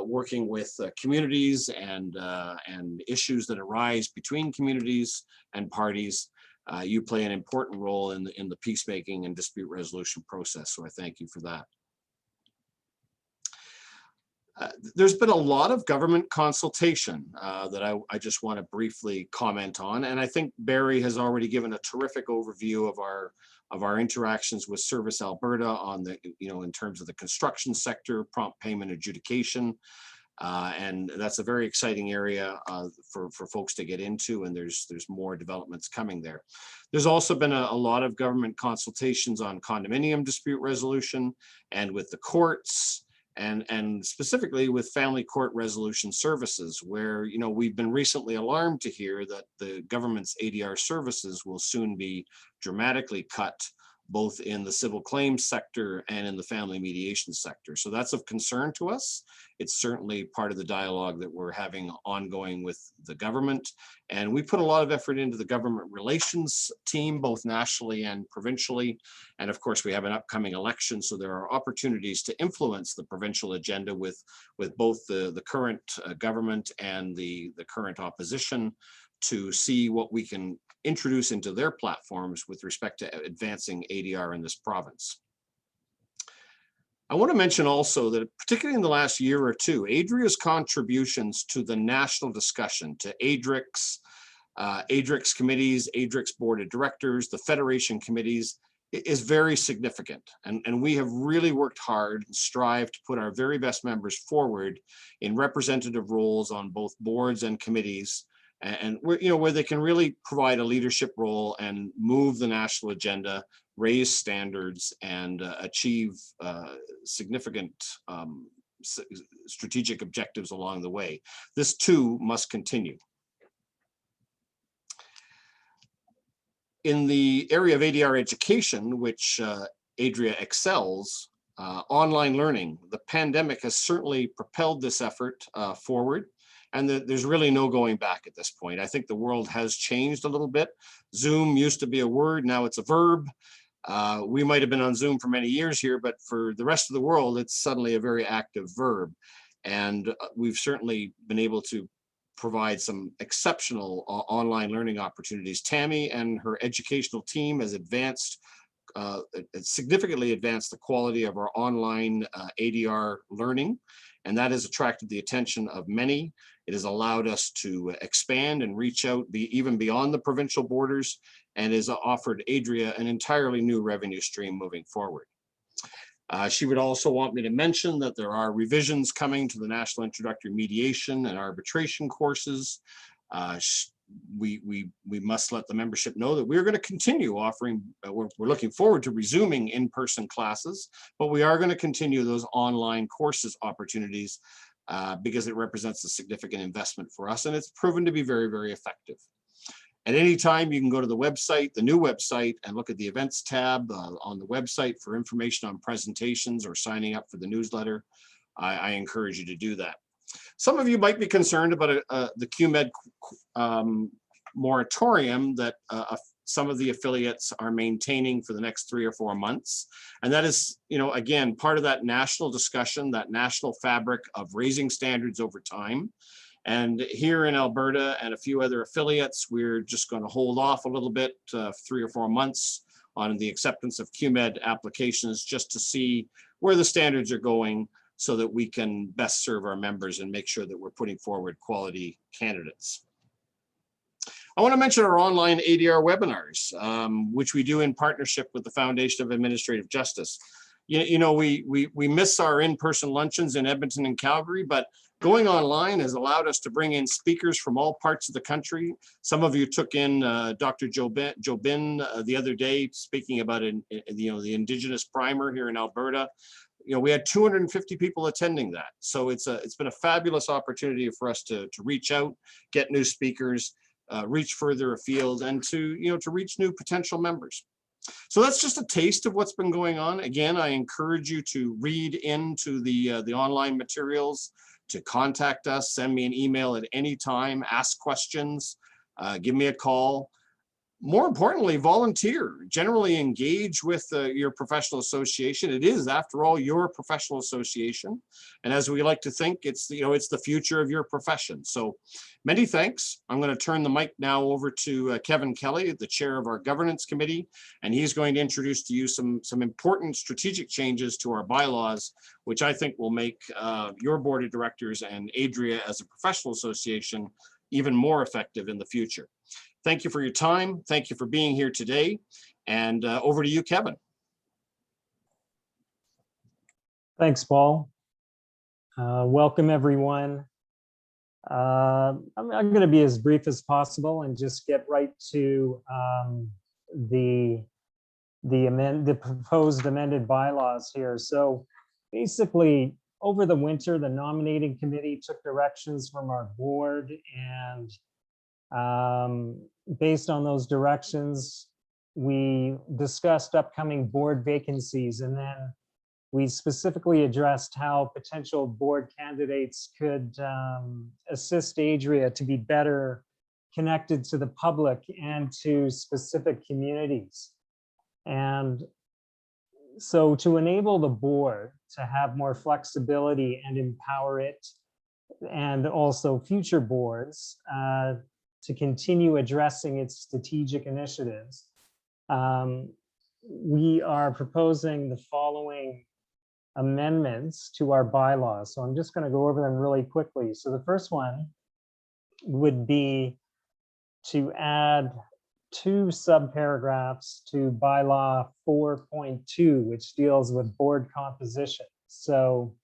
working with communities and issues that arise between communities and parties. You play an important role in the peacemaking and dispute resolution process. So I thank you for that. There's been a lot of government consultation that I just want to briefly comment on. And I think Barry has already given a terrific overview of our interactions with Service Alberta on the, in terms of the construction sector, prompt payment adjudication. And that's a very exciting area for folks to get into, and there's more developments coming there. There's also been a lot of government consultations on condominium dispute resolution and with the courts, and specifically with family court resolution services, where we've been recently alarmed to hear that the government's ADR services will soon be dramatically cut, both in the civil claims sector and in the family mediation sector. So that's of concern to us. It's certainly part of the dialogue that we're having ongoing with the government. And we put a lot of effort into the government relations team, both nationally and provincially. And of course, we have an upcoming election, so there are opportunities to influence the provincial agenda with both the current government and the current opposition, to see what we can introduce into their platforms with respect to advancing ADR in this province. I want to mention also that, particularly in the last year or two, Adria's contributions to the national discussion, to ADRIC's committees, ADRIC's board of directors, the federation committees, is very significant. And we have really worked hard and strived to put our very best members forward in representative roles on both boards and committees, and where they can really provide a leadership role and move the national agenda, raise standards, and achieve significant strategic objectives along the way. This too must continue. In the area of ADR education, which Adria excels, online learning, the pandemic has certainly propelled this effort forward. And there's really no going back at this point. I think the world has changed a little bit. Zoom used to be a word, now it's a verb. We might have been on Zoom for many years here, but for the rest of the world, it's suddenly a very active verb. And we've certainly been able to provide some exceptional online learning opportunities. Tammy and her educational team has significantly advanced the quality of our online ADR learning, and that has attracted the attention of many. It has allowed us to expand and reach out even beyond the provincial borders, and has offered Adria an entirely new revenue stream moving forward. She would also want me to mention that there are revisions coming to the National Introductory Mediation and Arbitration courses. We must let the membership know that we're going to continue offering, we're looking forward to resuming in-person classes, but we are going to continue those online courses opportunities because it represents a significant investment for us, and it's proven to be very, very effective. At any time, you can go to the website, the new website, and look at the events tab on the website for information on presentations or signing up for the newsletter. I encourage you to do that. Some of you might be concerned about the QMed moratorium that some of the affiliates are maintaining for the next 3 or 4 months. And that is, again, part of that national discussion, that national fabric of raising standards over time. And here in Alberta and a few other affiliates, we're just going to hold off a little bit, 3 or 4 months on the acceptance of QMed applications, just to see where the standards are going, so that we can best serve our members and make sure that we're putting forward quality candidates. I want to mention our online ADR webinars, which we do in partnership with the Foundation of Administrative Justice. We miss our in-person luncheons in Edmonton and Calgary, but going online has allowed us to bring in speakers from all parts of the country. Some of you took in Dr. Jobin the other day, speaking about the Indigenous primer here in Alberta. We had 250 people attending that. So it's been a fabulous opportunity for us to reach out, get new speakers, reach further afield, and to reach new potential members. So that's just a taste of what's been going on. Again, I encourage you to read into the online materials, to contact us, send me an email at any time, ask questions, give me a call. more importantly, volunteer, generally engage with your professional association. It is, after all, your professional association. And as we like to think, it's, it's the future of your profession. So many thanks. I'm going to turn the mic now over to Kevin Kelly, the chair of our governance committee, and he's going to introduce to you some important strategic changes to our bylaws, which I think will make your board of directors and Adria as a professional association even more effective in the future. Thank you for your time. Thank you for being here today. And over to you, Kevin. Thanks, Paul. Welcome, everyone. I'm going to be as brief as possible and just get right to the proposed amended bylaws here. So basically, over the winter, the nominating committee took directions from our board, and based on those directions, we discussed upcoming board vacancies, and then we specifically addressed how potential board candidates could assist Adria to be better connected to the public and to specific communities. And so to enable the board to have more flexibility and empower it, and also future boards to continue addressing its strategic initiatives, we are proposing the following amendments to our bylaws. So I'm just going to go over them really quickly. So the first one would be to add 2 subparagraphs to bylaw 4.2, which deals with board composition. So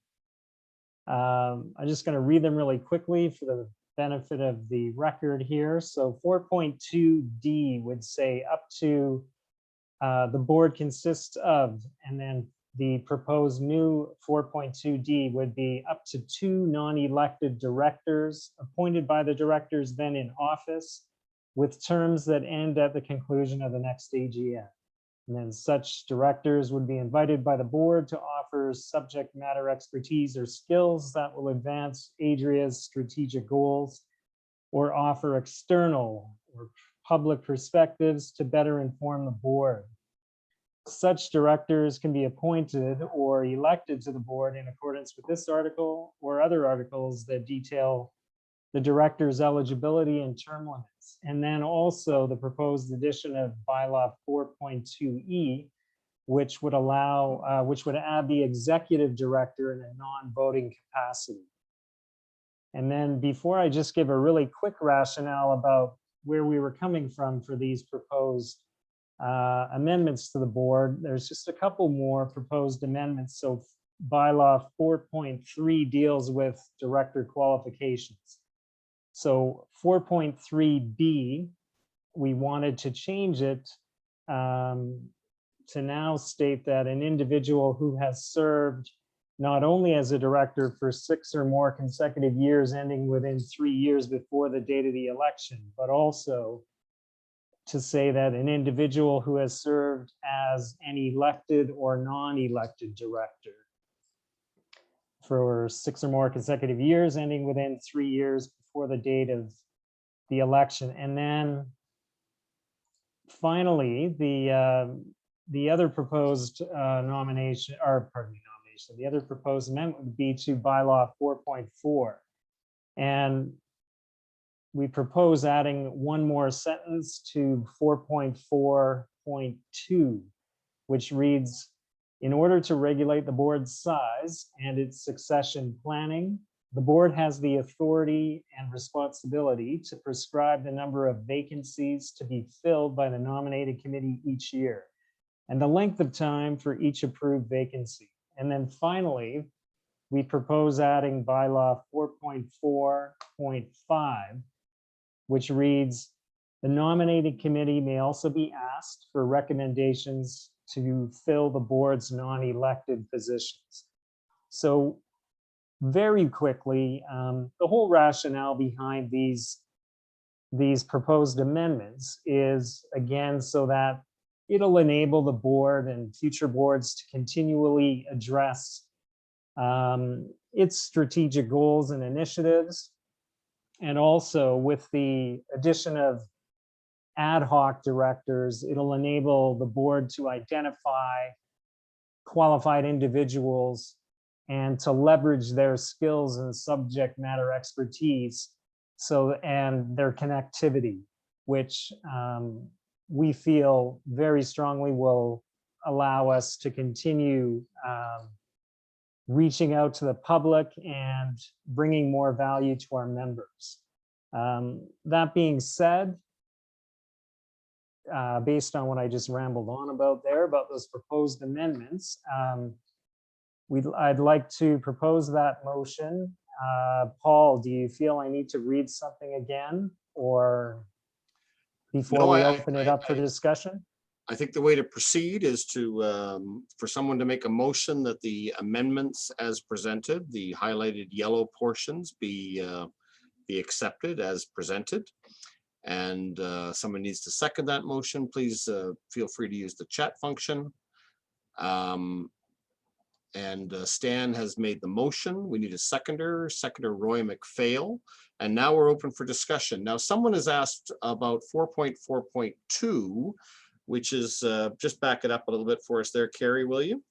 I'm just going to read them really quickly for the benefit of the record here. So 4.2D would say up to the board consists of, and then the proposed new 4.2D would be up to 2 non-elected directors appointed by the directors then in office, with terms that end at the conclusion of the next AGM. And then such directors would be invited by the board to offer subject matter expertise or skills that will advance Adria's strategic goals, or offer external or public perspectives to better inform the board. Such directors can be appointed or elected to the board in accordance with this article or other articles that detail the director's eligibility and term limits. And then also the proposed addition of bylaw 4.2E, which would add the executive director in a non-voting capacity. And then before I just give a really quick rationale about where we were coming from for these proposed amendments to the board, there's just a couple more proposed amendments. So bylaw 4.3 deals with director qualifications. So 4.3B, we wanted to change it to now state that an individual who has served not only as a director for 6 or more consecutive years ending within 3 years before the date of the election, but also to say that an individual who has served as an elected or non-elected director for 6 or more consecutive years ending within 3 years before the date of the election. And then finally, the other proposed nomination, or pardon me, nomination, the other proposed amendment would be to bylaw 4.4. And we propose adding one more sentence to 4.4.2, which reads, in order to regulate the board's size and its succession planning, the board has the authority and responsibility to prescribe the number of vacancies to be filled by the nominating committee each year, and the length of time for each approved vacancy. And then finally, we propose adding bylaw 4.4.5, which reads, the nominating committee may also be asked for recommendations to fill the board's non-elected positions. So very quickly, the whole rationale behind these proposed amendments is, again, so that it'll enable the board and future boards to continually address its strategic goals and initiatives. And also with the addition of ad hoc directors. It'll enable the board to identify qualified individuals and to leverage their skills and subject matter expertise and their connectivity, which we feel very strongly will allow us to continue reaching out to the public and bringing more value to our members. That being said, based on what I just rambled on about there, about those proposed amendments, I'd like to propose that motion. Paul, do you feel I need to read something again, or before No, we open it up for discussion? I think the way to proceed is to, for someone to make a motion that the amendments as presented, the highlighted yellow portions be accepted as presented. And someone needs to second that motion. Please feel free to use the chat function. Stan has made the motion. We need a seconder Roy McPhail. And now we're open for discussion. Now, someone has asked about 4.4.2, which is, just back it up a little bit for us there, Carrie, will you?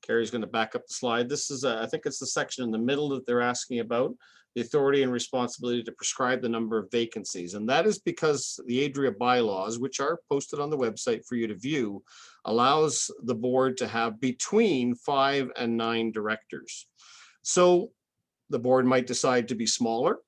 Carrie's going to back up the slide. This is, I think it's the section in the middle that they're asking about, the authority and responsibility to prescribe the number of vacancies. And that is because the Adria bylaws, which are posted on the website for you to view, allows the board to have between 5 and 9 directors. So the board might decide to be smaller,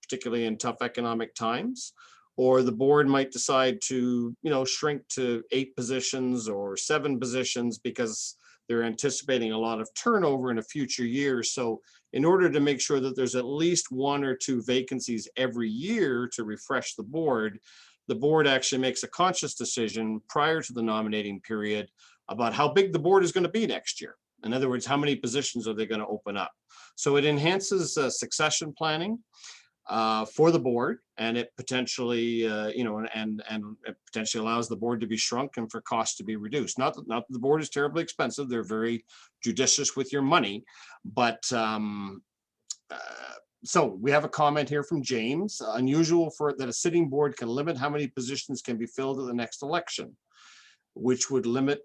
particularly in tough economic times, or the board might decide to, shrink to 8 positions or 7 positions because they're anticipating a lot of turnover in a future year. So in order to make sure that there's at least 1 or 2 vacancies every year to refresh the board actually makes a conscious decision prior to the nominating period about how big the board is going to be next year. In other words, how many positions are they going to open up? So it enhances succession planning for the board, and it potentially, and it potentially allows the board to be shrunk and for costs to be reduced. Not that the board is terribly expensive; they're very judicious with your money. But so we have a comment here from James. Unusual for that a sitting board can limit how many positions can be filled at the next election, which would limit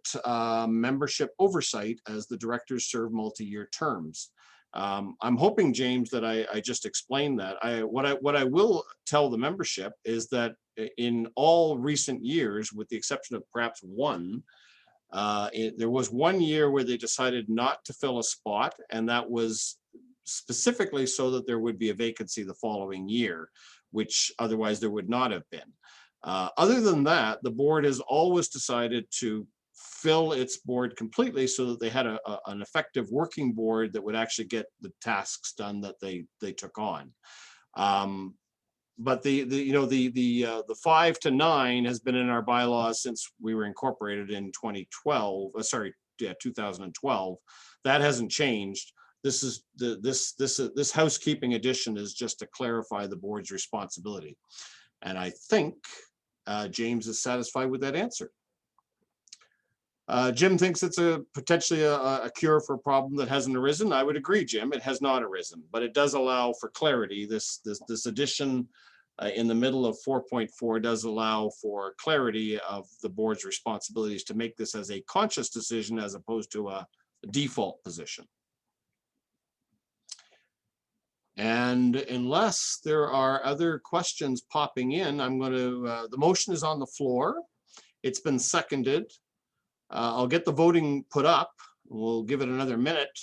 membership oversight as the directors serve multi-year terms. I'm hoping, James, that I just explained that. What I will tell the membership is that in all recent years, with the exception of perhaps one, there was 1 year where they decided not to fill a spot, and that was specifically so that there would be a vacancy the following year, which otherwise there would not have been. Other than that, the board has always decided to fill its board completely so that they had an effective working board that would actually get the tasks done that they took on. But the 5 to 9 has been in our bylaws since we were incorporated in 2012. 2012. That hasn't changed. This is this housekeeping addition is just to clarify the board's responsibility. And I think James is satisfied with that answer. Jim thinks it's potentially a cure for a problem that hasn't arisen. I would agree, Jim. It has not arisen, but it does allow for clarity. This addition in the middle of 4.4 does allow for clarity of the board's responsibilities to make this as a conscious decision as opposed to a default position. And unless there are other questions popping in, I'm going to, the motion is on the floor. It's been seconded. I'll get the voting put up. We'll give it another minute.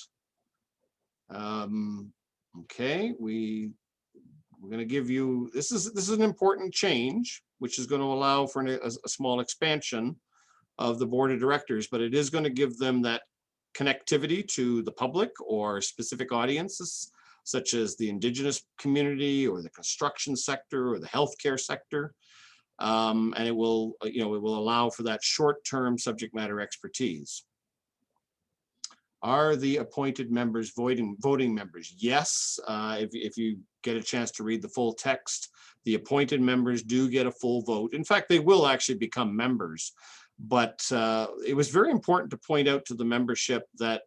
Okay, we're going to give you, this is an important change, which is going to allow for a small expansion of the board of directors, but it is going to give them that connectivity to the public or specific audiences, such as the Indigenous community or the construction sector or the healthcare sector. And it will, it will allow for that short-term subject matter expertise. Are the appointed members voting members? Yes. If you get a chance to read the full text, the appointed members do get a full vote. In fact, they will actually become members. But it was very important to point out to the membership that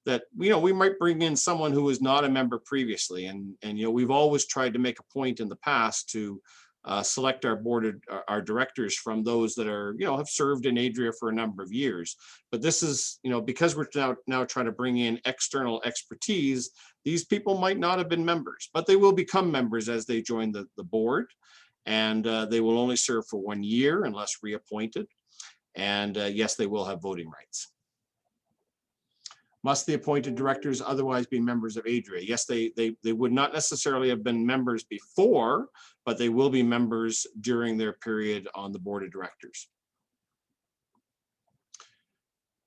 that, you know, we might bring in someone who was not a member previously. And you know, we've always tried to make a point in the past to select our our directors from those that are, you know, have served in Adria for a number of years. But this is, you know, because we're now trying to bring in external expertise, these people might not have been members, but they will become members as they join the board. And they will only serve for 1 year unless reappointed. And yes, they will have voting rights. Must the appointed directors otherwise be members of Adria? Yes, they would not necessarily have been members before, but they will be members during their period on the board of directors.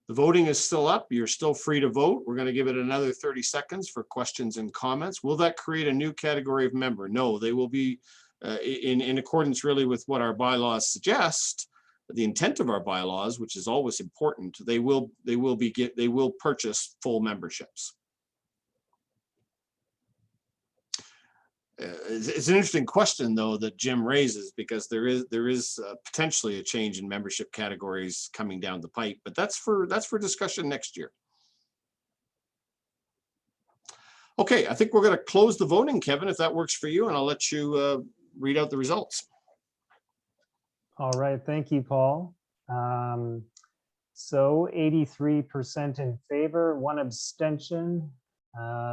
The voting is still up. You're still free to vote. We're going to give it another 30 seconds for questions and comments. Will that create a new category of member? No, they will be in accordance really with what our bylaws suggest. The intent of our bylaws, which is always important, they will purchase full memberships. It's an interesting question though that Jim raises, because there is potentially a change in membership categories coming down the pipe, but that's for discussion next year. Okay, I think we're going to close the voting, Kevin, if that works for you, and I'll let you read out the results. All right, thank you, Paul. So 83% in favor, 1 abstention.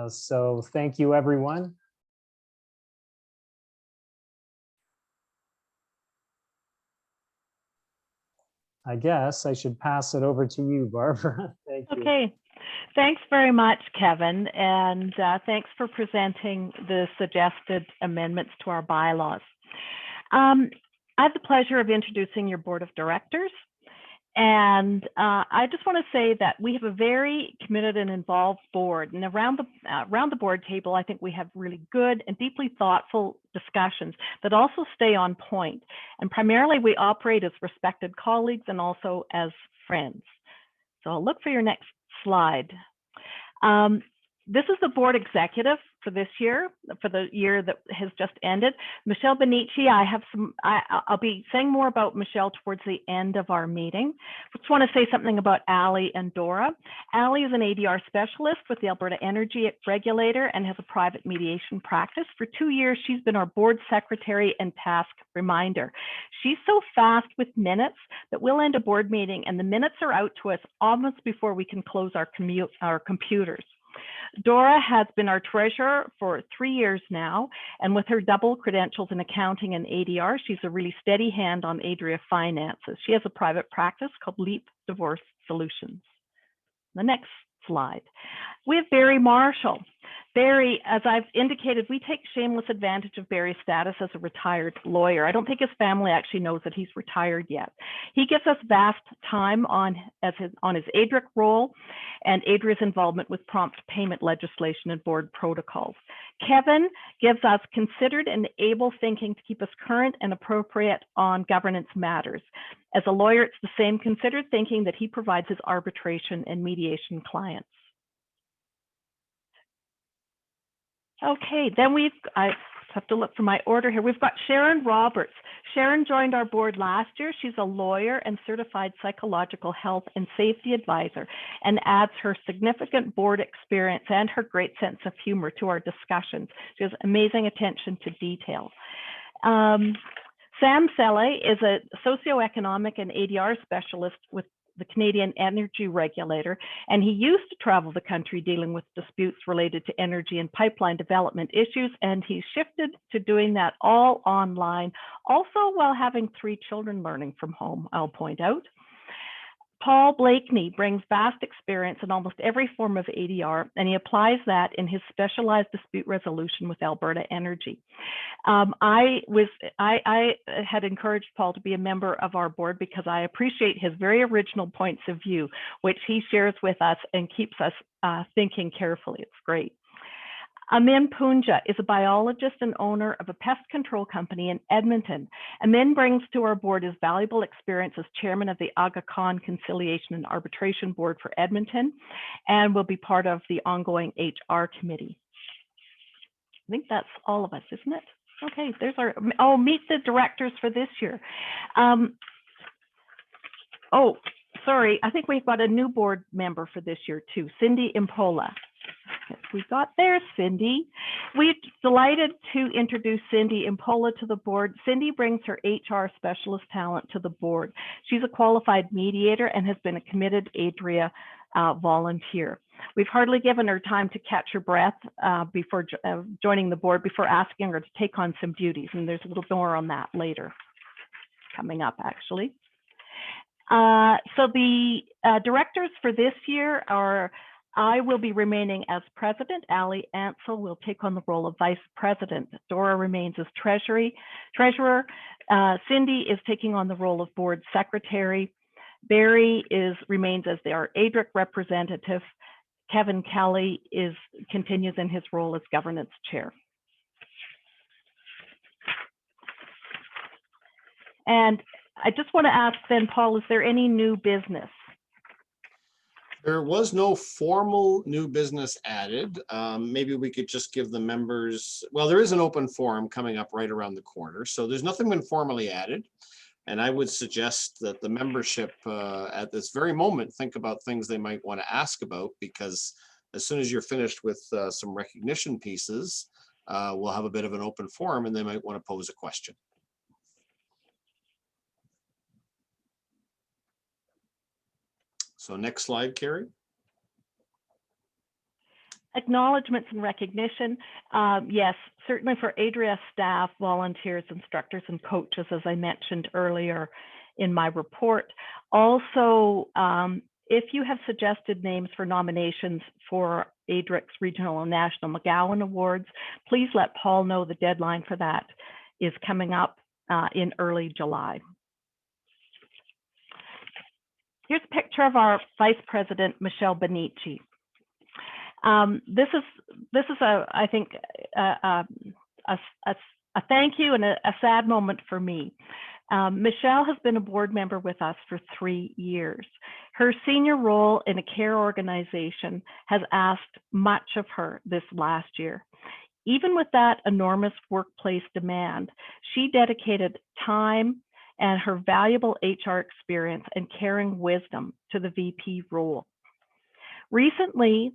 So thank you, everyone. I guess I should pass it over to you, Barbara. Thank you. Okay, thanks very much, Kevin, and thanks for presenting the suggested amendments to our bylaws. I have the pleasure of introducing your board of directors. And I just want to say that we have a very committed and involved board. And around the board table, I think we have really good and deeply thoughtful discussions that also stay on point. And primarily, we operate as respected colleagues and also as friends. So I'll look for your next slide. This is the board executive for this year, for the year that has just ended. Michelle Benici, I'll be saying more about Michelle towards the end of our meeting. Just want to say something about Ali and Dora. Ali is an ADR specialist with the Alberta Energy Regulator and has a private mediation practice. For 2 years, she's been our board secretary and task reminder. She's so fast with minutes that we'll end a board meeting and the minutes are out to us almost before we can close our computers. Dora has been our treasurer for 3 years now, and with her double credentials in accounting and ADR, she's a really steady hand on Adria finances. She has a private practice called Leap Divorce Solutions. The next slide. We have Barry Marshall. Barry, as I've indicated, we take shameless advantage of Barry's status as a retired lawyer. I don't think his family actually knows that he's retired yet. He gives us vast time on his ADRIC role and Adria's involvement with prompt payment legislation and board protocols. Kevin gives us considered and able thinking to keep us current and appropriate on governance matters. As a lawyer, it's the same considered thinking that he provides his arbitration and mediation clients. Okay, then I have to look for my order here. We've got Sharon Roberts. Sharon joined our board last year. She's a lawyer and certified psychological health and safety advisor, and adds her significant board experience and her great sense of humor to our discussions. She has amazing attention to detail. Sam Selle is a socioeconomic and ADR specialist with the Canadian Energy Regulator, and he used to travel the country dealing with disputes related to energy and pipeline development issues, and he shifted to doing that all online, also while having 3 children learning from home, I'll point out. Paul Blakeney brings vast experience in almost every form of ADR, and he applies that in his specialized dispute resolution with Alberta Energy. I had encouraged Paul to be a member of our board because I appreciate his very original points of view, which he shares with us and keeps us thinking carefully. It's great. Amin Punja is a biologist and owner of a pest control company in Edmonton. Amin brings to our board his valuable experience as chairman of the Aga Khan Conciliation and Arbitration Board for Edmonton, and will be part of the ongoing HR committee. I think that's all of us, isn't it? Okay, there's meet the directors for this year. sorry, I think we've got a new board member for this year too, Cindy Impola. Yes, we got there, Cindy. We're delighted to introduce Cindy Impola to the board. Cindy brings her HR specialist talent to the board. She's a qualified mediator and has been a committed Adria volunteer. We've hardly given her time to catch her breath before joining the board, before asking her to take on some duties. And there's a little more on that later, coming up actually. So the directors for this year are, I will be remaining as president. Ali Ansel will take on the role of vice president. Dora remains as treasurer. Cindy is taking on the role of board secretary. Barry remains as our ADRIC representative. Kevin Kelly continues in his role as governance chair. And I just want to ask then, Paul, is there any new business? There was no formal new business added. Maybe we could just give the members, well, there is an open forum coming up right around the corner. So there's nothing been formally added. And I would suggest that the membership at this very moment think about things they might want to ask about, because as soon as you're finished with some recognition pieces, we'll have a bit of an open forum and they might want to pose a question. So next slide, Carrie. Acknowledgements and recognition. Yes, certainly for Adria staff, volunteers, instructors, and coaches, as I mentioned earlier in my report. Also, if you have suggested names for nominations for ADRIC's Regional and National McGowan Awards, please let Paul know the deadline for that is coming up in early July. Here's a picture of our Vice President, Michelle Benici. This is I think a thank you and a sad moment for me. Michelle has been a board member with us for 3 years. Her senior role in a care organization has asked much of her this last year. Even with that enormous workplace demand, she dedicated time and her valuable HR experience and caring wisdom to the VP role. Recently,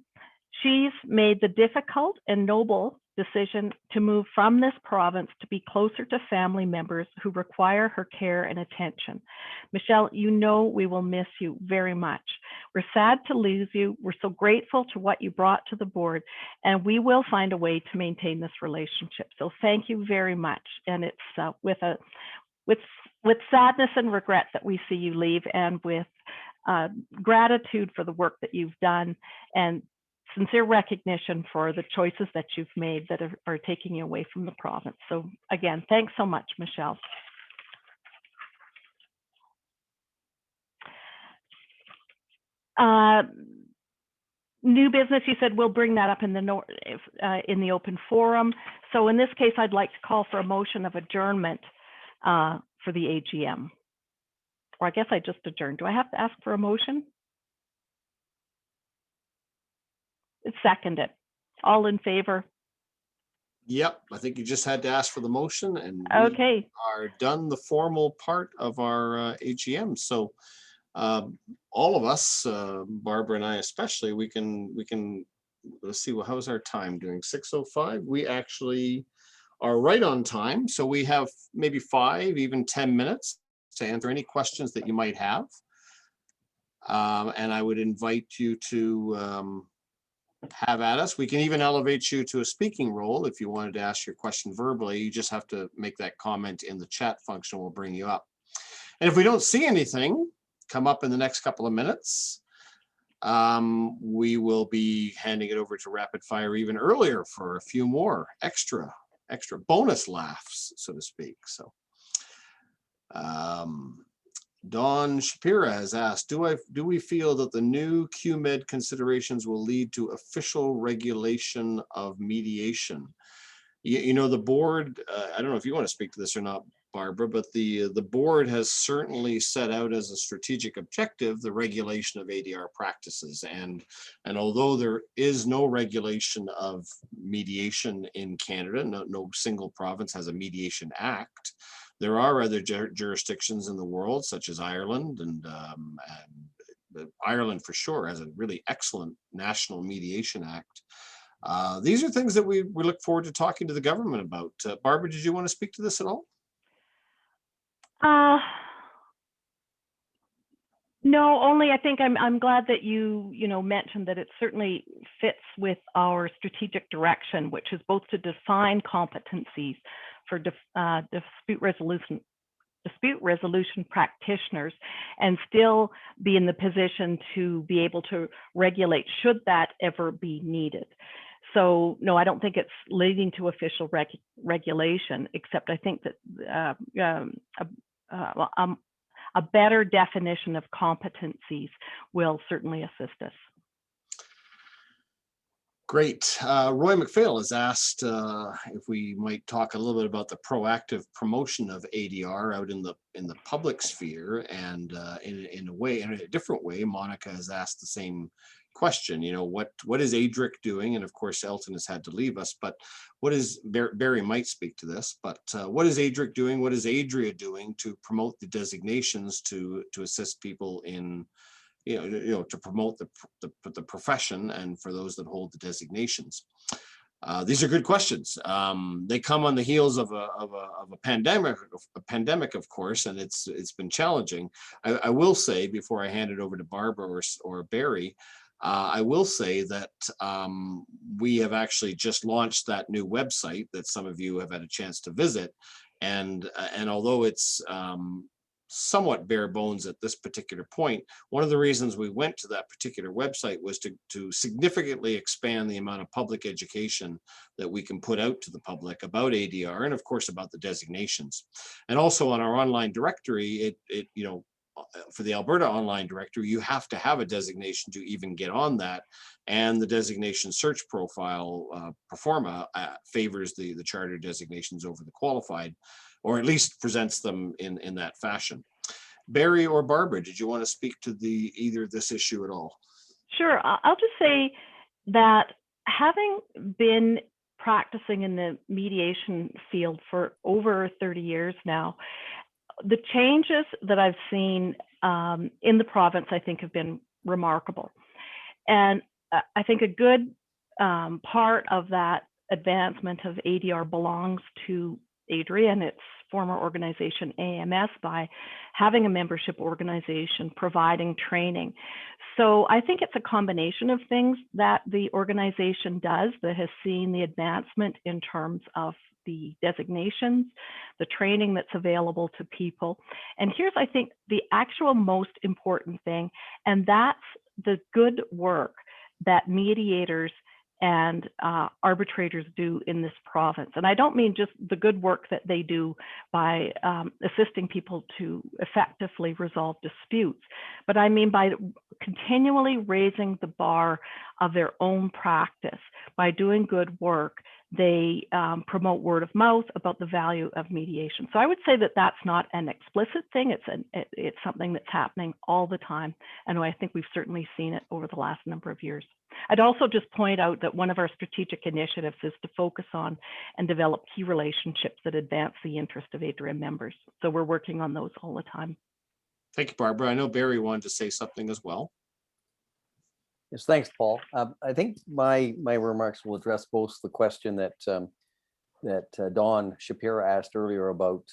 she's made the difficult and noble decision to move from this province to be closer to family members who require her care and attention. Michelle, you know we will miss you very much. We're sad to lose you. We're so grateful to what you brought to the board, and we will find a way to maintain this relationship. So thank you very much. And it's with sadness and regret that we see you leave, and with gratitude for the work that you've done, and sincere recognition for the choices that you've made that are taking you away from the province. So again, thanks so much, Michelle. New business, you said we'll bring that up in the open forum. So in this case, I'd like to call for a motion of adjournment for the AGM. Or I guess I just adjourned. Do I have to ask for a motion? It's seconded. All in favor? Yep, I think you just had to ask for the motion, and okay, we are done the formal part of our AGM. So all of us, Barbara and I especially, we can let's see, well, how's our time doing? 6:05. We actually are right on time, so we have maybe 5, even 10 minutes to answer any questions that you might have. And I would invite you to have at us. We can even elevate you to a speaking role if you wanted to ask your question verbally. You just have to make that comment in the chat function. We'll bring you up. And if we don't see anything come up in the next couple of minutes, we will be handing it over to rapid fire even earlier for a few more extra bonus laughs, so to speak. So Dawn Shapira has asked, do we feel that the new QMed considerations will lead to official regulation of mediation? You know, the board, I don't know if you want to speak to this or not, Barbara, but the board has certainly set out as a strategic objective the regulation of ADR practices. And although there is no regulation of mediation in Canada, no single province has a mediation act, there are other jurisdictions in the world, such as Ireland and Ireland for sure has a really excellent National Mediation Act. These are things that we look forward to talking to the government about. Barbara, did you want to speak to this at all? No, only I think I'm glad that you mentioned that it certainly fits with our strategic direction, which is both to define competencies for dispute resolution practitioners and still be in the position to be able to regulate should that ever be needed. So no, I don't think it's leading to official regulation, except I think that a better definition of competencies will certainly assist us. Great. Roy McPhail has asked if we might talk a little bit about the proactive promotion of ADR out in the public sphere, and in a different way, Monica has asked the same question. What is ADRIC doing? And of course, Elton has had to leave us, but what is Barry might speak to this, but what is ADRIC doing? What is Adria doing to promote the designations to assist people in to promote the profession and for those that hold the designations? These are good questions. They come on the heels of a pandemic, of course, and it's been challenging. I will say, before I hand it over to Barbara or Barry, I will say that we have actually just launched that new website that some of you have had a chance to visit, and although it's somewhat bare bones at this particular point, one of the reasons we went to that particular website was to significantly expand the amount of public education that we can put out to the public about ADR, and of course about the designations. And also on our online directory, for the Alberta Online Directory, you have to have a designation to even get on that, and the designation search profile Proforma favors the charter designations over the qualified, or at least presents them in that fashion. Barry or Barbara, did you want to speak to either this issue at all? Sure. I'll just say that having been practicing in the mediation field for over 30 years now, the changes that I've seen in the province, I think, have been remarkable. And I think a good part of that advancement of ADR belongs to Adria and its former organization AMS by having a membership organization providing training. So I think it's a combination of things that the organization does that has seen the advancement in terms of the designations, the training that's available to people. And here's, I think, the actual most important thing, and that's the good work that mediators and arbitrators do in this province. And I don't mean just the good work that they do by assisting people to effectively resolve disputes, but I mean by continually raising the bar of their own practice. By doing good work, they promote word of mouth about the value of mediation. So I would say that that's not an explicit thing. It's something that's happening all the time. And I think we've certainly seen it over the last number of years. I'd also just point out that one of our strategic initiatives is to focus on and develop key relationships that advance the interest of Adria members. So we're working on those all the time. Thank you, Barbara. I know Barry wanted to say something as well. Yes, thanks, Paul. I think my remarks will address both the question that Dawn Shapiro asked earlier about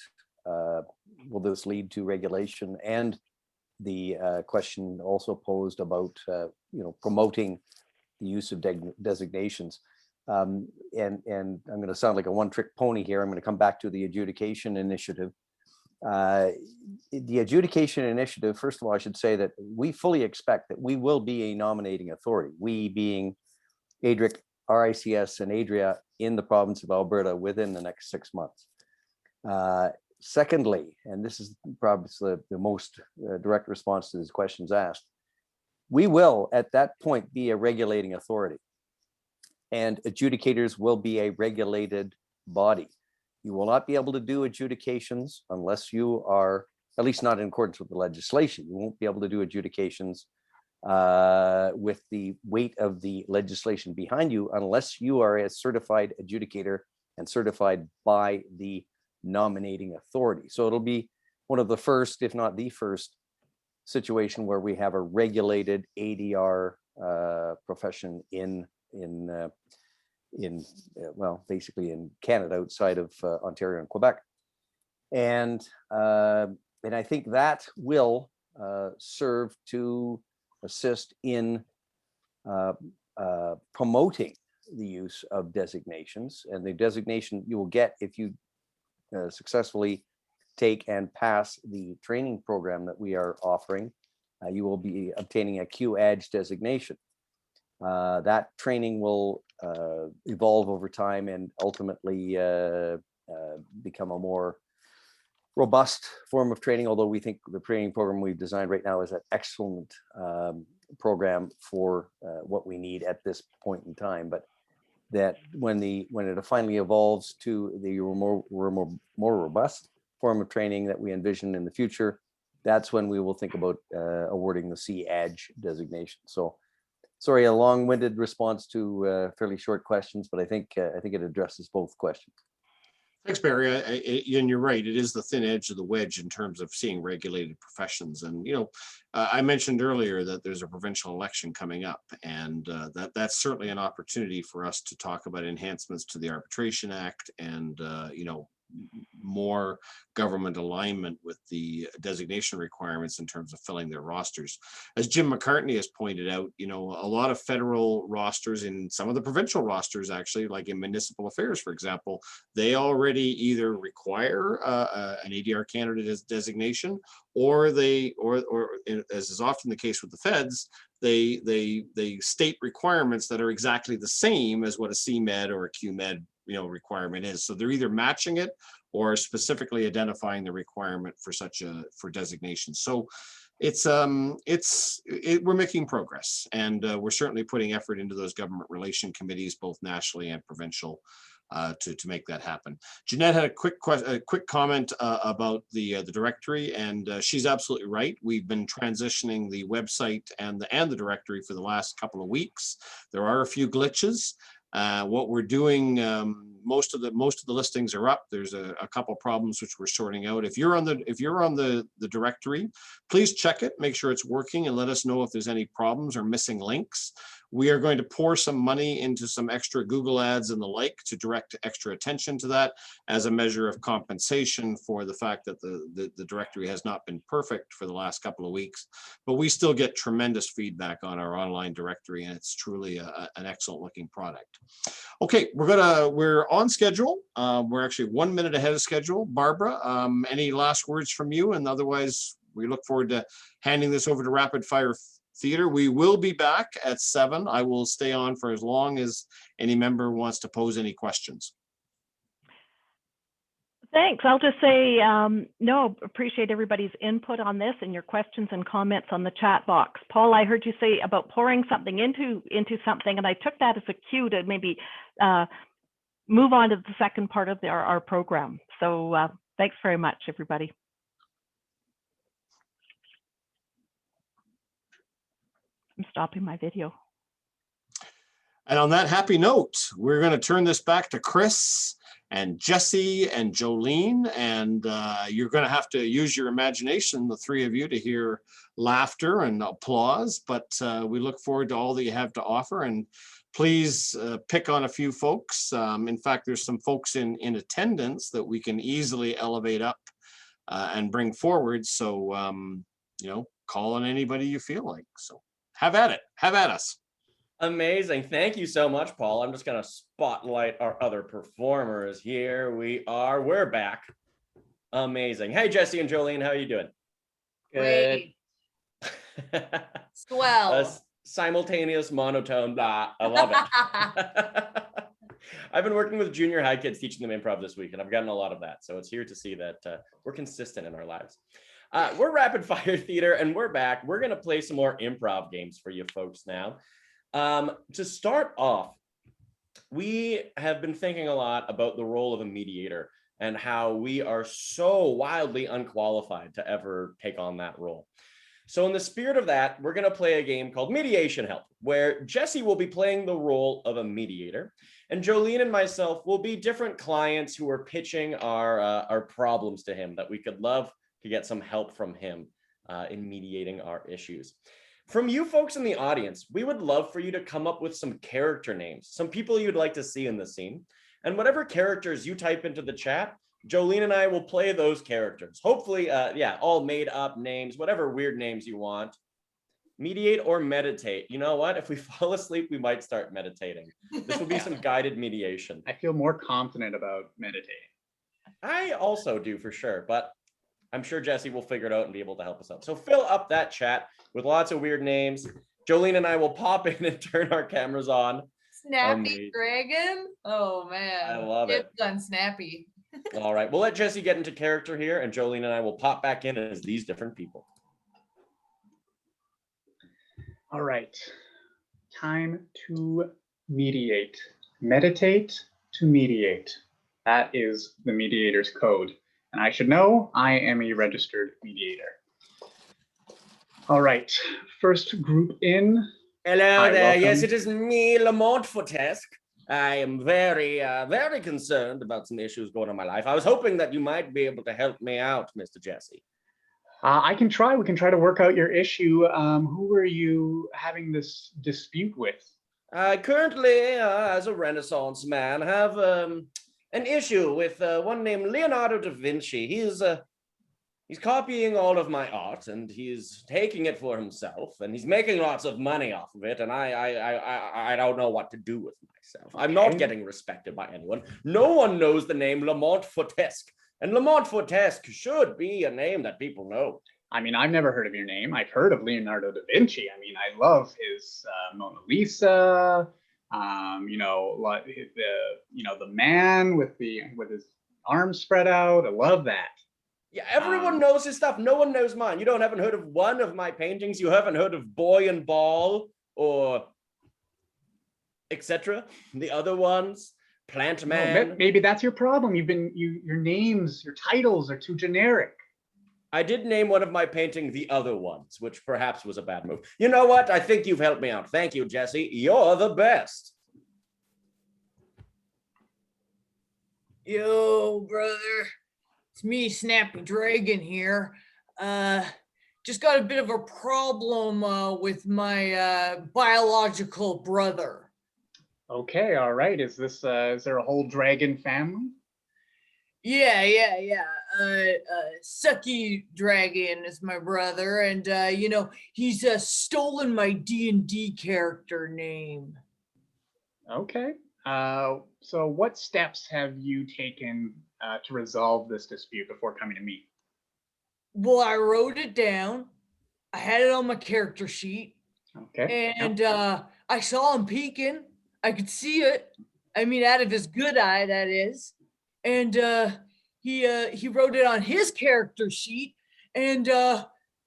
will this lead to regulation, and the question also posed about promoting the use of designations. And I'm going to sound like a one-trick pony here. I'm going to come back to the adjudication initiative. The adjudication initiative, first of all, I should say that we fully expect that we will be a nominating authority, we being ADRIC, RICS, and Adria in the province of Alberta within the next 6 months. Secondly, and this is probably the most direct response to these questions asked, we will at that point be a regulating authority, and adjudicators will be a regulated body. You will not be able to do adjudications unless you are, at least not in accordance with the legislation. You won't be able to do adjudications with the weight of the legislation behind you unless you are a certified adjudicator and certified by the nominating authority. So it'll be one of the first, if not the first, situation where we have a regulated ADR profession well, basically in Canada outside of Ontario and Quebec. And I think that will serve to assist in promoting the use of designations. And the designation you will get if you successfully take and pass the training program that we are offering, you will be obtaining a QAdge designation. That training will evolve over time and ultimately become a more robust form of training, although we think the training program we've designed right now is an excellent program for what we need at this point in time. But that when it finally evolves to the more robust form of training that we envision in the future, that's when we will think about awarding the CADGE designation. So sorry, a long-winded response to fairly short questions, but I think it addresses both questions. Thanks, Barry. And you're right. It is the thin edge of the wedge in terms of seeing regulated professions. And, I mentioned earlier that there's a provincial election coming up, and that's certainly an opportunity for us to talk about enhancements to the Arbitration Act and, more government alignment with the designation requirements in terms of filling their rosters. As Jim McCartney has pointed out, a lot of federal rosters and some of the provincial rosters, actually, like in municipal affairs, for example, they already either require an ADR candidate designation, or as is often the case with the feds, they state requirements that are exactly the same as what a CMed or a QMed requirement is. So they're either matching it or specifically identifying the requirement for designation. So we're making progress, and we're certainly putting effort into those government relation committees, both nationally and provincial, to make that happen. Jeanette had a quick comment about the directory, and she's absolutely right. We've been transitioning the website and the directory for the last couple of weeks. There are a few glitches. What we're doing, most of the listings are up. There's a couple problems which we're sorting out. If you're on the directory, please check it, make sure it's working, and let us know if there's any problems or missing links. We are going to pour some money into some extra Google ads and the like to direct extra attention to that as a measure of compensation for the fact that the directory has not been perfect for the last couple of weeks. But we still get tremendous feedback on our online directory, and it's truly an excellent looking product. Okay, we're on schedule. We're actually 1 minute ahead of schedule. Barbara, any last words from you? And otherwise, we look forward to handing this over to Rapid Fire Theater. We will be back at 7. I will stay on for as long as any member wants to pose any questions. Thanks. I'll just say, appreciate everybody's input on this and your questions and comments on the chat box. Paul, I heard you say about pouring something into something, and I took that as a cue to maybe move on to the second part of our program. So thanks very much, everybody. I'm stopping my video. And on that happy note, we're going to turn this back to Chris and Jesse and Jolene, and you're going to have to use your imagination, the three of you, to hear laughter and applause, but we look forward to all that you have to offer. And please pick on a few folks. In fact, there's some folks in attendance that we can easily elevate up and bring forward. So, call on anybody you feel like. So have at it. Have at us. Amazing. Thank you so much, Paul. I'm just going to spotlight our other performers. Here we are. We're back. Amazing. Hey, Jesse and Jolene, how are you doing? Great. Swell. Simultaneous monotone. Blah. I love it. I've been working with junior high kids teaching them improv this week, and I've gotten a lot of that. So it's here to see that we're consistent in our lives. We're Rapid Fire Theater, and we're back. We're going to play some more improv games for you folks now. To start off, we have been thinking a lot about the role of a mediator and how we are so wildly unqualified to ever take on that role. So in the spirit of that, we're going to play a game called Mediation Help, where Jesse will be playing the role of a mediator, and Jolene and myself will be different clients who are pitching our problems to him that we could love to get some help from him in mediating our issues. From you folks in the audience, we would love for you to come up with some character names, some people you'd like to see in the scene. And whatever characters you type into the chat, Jolene and I will play those characters. Hopefully, yeah, all made up names, whatever weird names you want. Mediate or meditate. You know what? If we fall asleep, we might start meditating. This will be some guided mediation. I feel more confident about meditating. I also do for sure, but I'm sure Jesse will figure it out and be able to help us out. So fill up that chat with lots of weird names. Jolene and I will pop in and turn our cameras on. Snappy Dragon. Oh man. I love it. It's done snappy. All right, we'll let Jesse get into character here, and Jolene and I will pop back in as these different people. All right, time to mediate. Meditate to mediate. That is the mediator's code. And I should know I am a registered mediator. All right, first group in. Hello Hi, there. welcome. Yes, it is me, Lamont Fortesque. I am very, very concerned about some issues going on in my life. I was hoping that you might be able to help me out, Mr. Jesse. I can try. We can try to work out your issue. Who were you having this dispute with? I currently, as a Renaissance man, have an issue with one named Leonardo da Vinci. He's copying all of my art, and he's taking it for himself, and he's making lots of money off of it, and I don't know what to do with myself. I'm not getting respected by anyone. No one knows the name Lamont Fortesque, and Lamont Fortesque should be a name that people know. I mean, I've never heard of your name. I've heard of Leonardo da Vinci. I mean, I love his Mona Lisa. You know, like the man with his arms spread out. I love that. Yeah, everyone knows his stuff. No one knows mine. You haven't heard of one of my paintings. You haven't heard of Boy and Ball or etc. The other ones, Plant Man. No, maybe that's your problem. Your names, your titles are too generic. I did name one of my painting The Other Ones, which perhaps was a bad move. You know what? I think you've helped me out. Thank you, Jesse. You're the best. Yo, brother. It's me, Snappy Dragon here. Just got a bit of a problem with my biological brother. Okay, all right. Is there a whole dragon family? Yeah. Sucky Dragon is my brother, and he's stolen my D&D character name. Okay. So what steps have you taken to resolve this dispute before coming to me? Well, I wrote it down. I had it on my character sheet. Okay. And I saw him peeking. I could see it. I mean, out of his good eye, that is. And he wrote it on his character sheet. And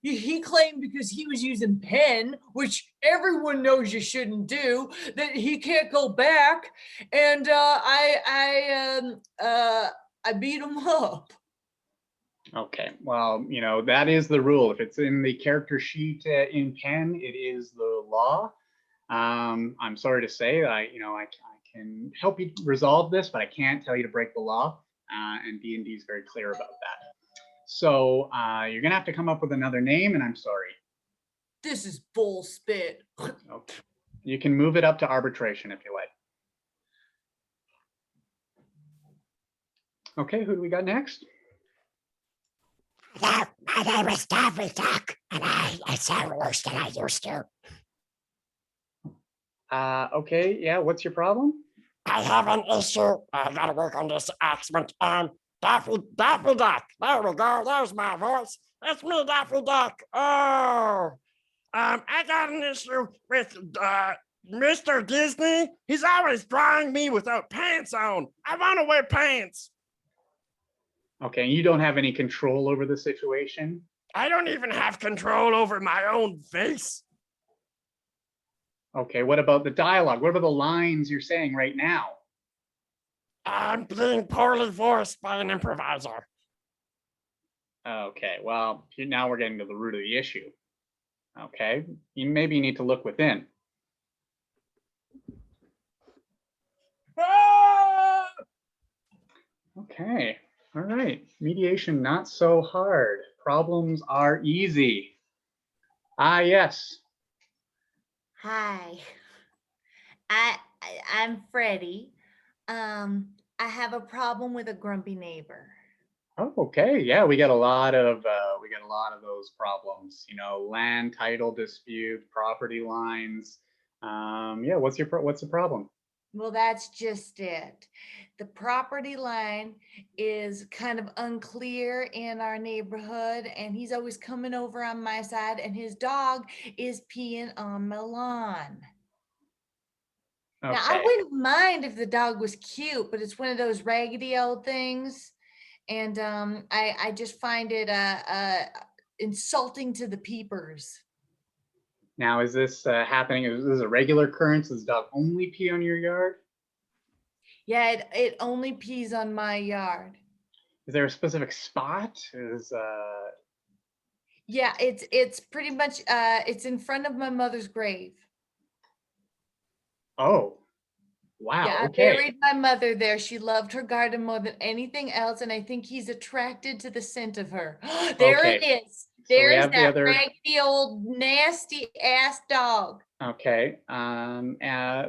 he claimed because he was using pen, which everyone knows you shouldn't do, that he can't go back. And I beat him up. Okay, well, that is the rule. If it's in the character sheet in pen, it is the law. I'm sorry to say that I can help you resolve this, but I can't tell you to break the law. And D&D is very clear about that. So you're gonna have to come up with another name, and I'm sorry. This is bull spit. Okay. You can move it up to arbitration if you like. Okay, who do we got next? Hello, my name is Daffy Duck, and I sound worse than I used to. Okay, yeah, what's your problem? I have an issue. I gotta work on this accent. Daffy Duck. There we go. There's my voice. It's me, Daffy Duck. Oh, I got an issue with Mr. Disney. He's always drawing me without pants on. I want to wear pants. Okay, you don't have any control over the situation? I don't even have control over my own face. Okay, what about the dialogue? What about the lines you're saying right now? I'm being poorly voiced by an improviser. Okay, well, now we're getting to the root of the issue. Okay, maybe you need to look within. Okay, all right. Mediation, not so hard. Problems are easy. Yes. Hi, I'm Freddie. I have a problem with a grumpy neighbor. Oh, okay. Yeah, we get a lot of those problems. You know, land title dispute, property lines. Yeah. What's the problem? Well, that's just it. The property line is kind of unclear in our neighborhood, and he's always coming over on my side, and his dog is peeing on my lawn. Now, I Okay. wouldn't mind if the dog was cute, but it's one of those raggedy old things. And I just find it insulting to the peepers. Now, is this happening? Is this a regular occurrence? Does the dog only pee on your yard? Yeah, it only pees on my yard. Is there a specific spot? Yeah, it's pretty much it's in front of my mother's grave. Oh, wow. Yeah, I Okay. buried my mother there. She loved her garden more than anything else, and I think he's attracted to the scent of her. There Okay. it is. So we There's have the that other. raggedy old nasty ass dog. Okay.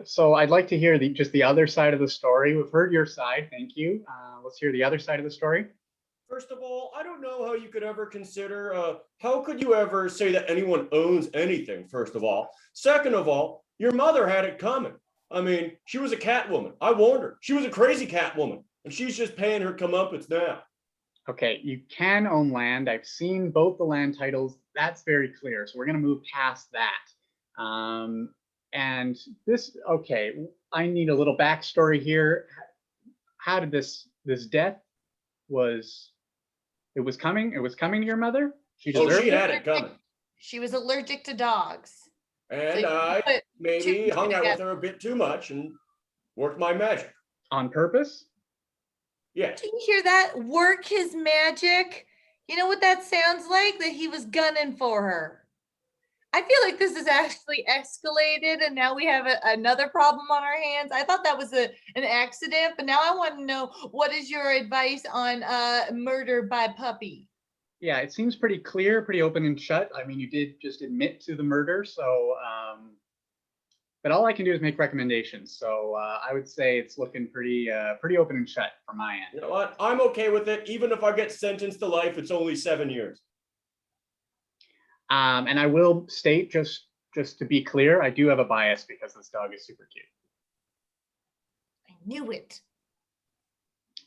So I'd like to hear just the other side of the story. We've heard your side. Thank you. Let's hear the other side of the story. First of all, I don't know how you could ever consider, how could you ever say that anyone owns anything, first of all? Second of all, your mother had it coming. I mean, she was a cat woman. I warned her. She was a crazy cat woman, and she's just paying her comeuppance now. Okay, you can own land. I've seen both the land titles. That's very clear. So we're going to move past that. And this, okay, I need a little backstory here. How did this death was, it was coming to your mother? She deserved She it? had it coming. She was allergic to dogs. And you I put maybe two and two hung out with together. her a bit too much and worked my magic. On purpose? Yeah. Do you hear that? Work his magic. You know what that sounds like? That he was gunning for her. I feel like this is actually escalated, and now we have another problem on our hands. I thought that was an accident, but now I want to know, what is your advice on murder by puppy? Yeah, it seems pretty clear, pretty open and shut. I mean, you did just admit to the murder, so but all I can do is make recommendations. So I would say it's looking pretty open and shut from my end. You know what? I'm okay with it. Even if I get sentenced to life, it's only 7 years. And I will state, just to be clear, I do have a bias because this dog is super cute. I knew it.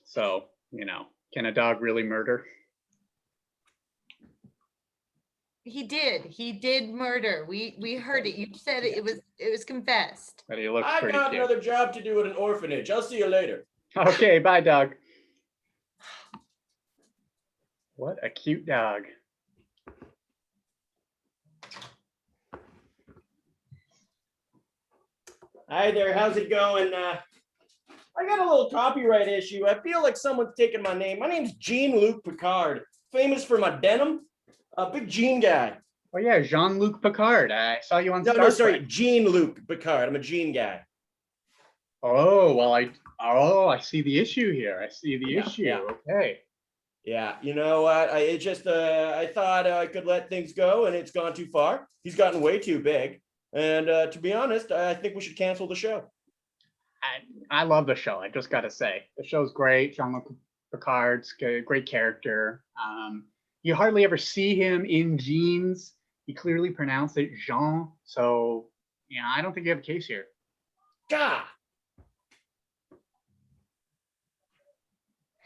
So, you know, can a dog really murder? He did murder. We heard it. You said it. It was confessed. But he looks I pretty got cute. another job to do at an orphanage. I'll see you later. Okay, bye, dog. What a cute dog. Hi there, how's it going? I got a little copyright issue. I feel like someone's taken my name. My name's Jean-Luc Picard, famous for my denim. A big Jean guy. Oh yeah, Jean-Luc Picard. I saw you on Star No, sorry, Trek. Jean-Luc Picard. I'm a Jean guy. Oh, well, I see the issue here. I see the issue. Yeah. Okay. Yeah, you know what? I thought I could let things go, and it's gone too far. He's gotten way too big. And to be honest, I think we should cancel the show. I love the show. I just got to say, the show's great. Jean-Luc Picard's great character. You hardly ever see him in jeans. He clearly pronounced it Jean. So, yeah, I don't think you have a case here. Gah!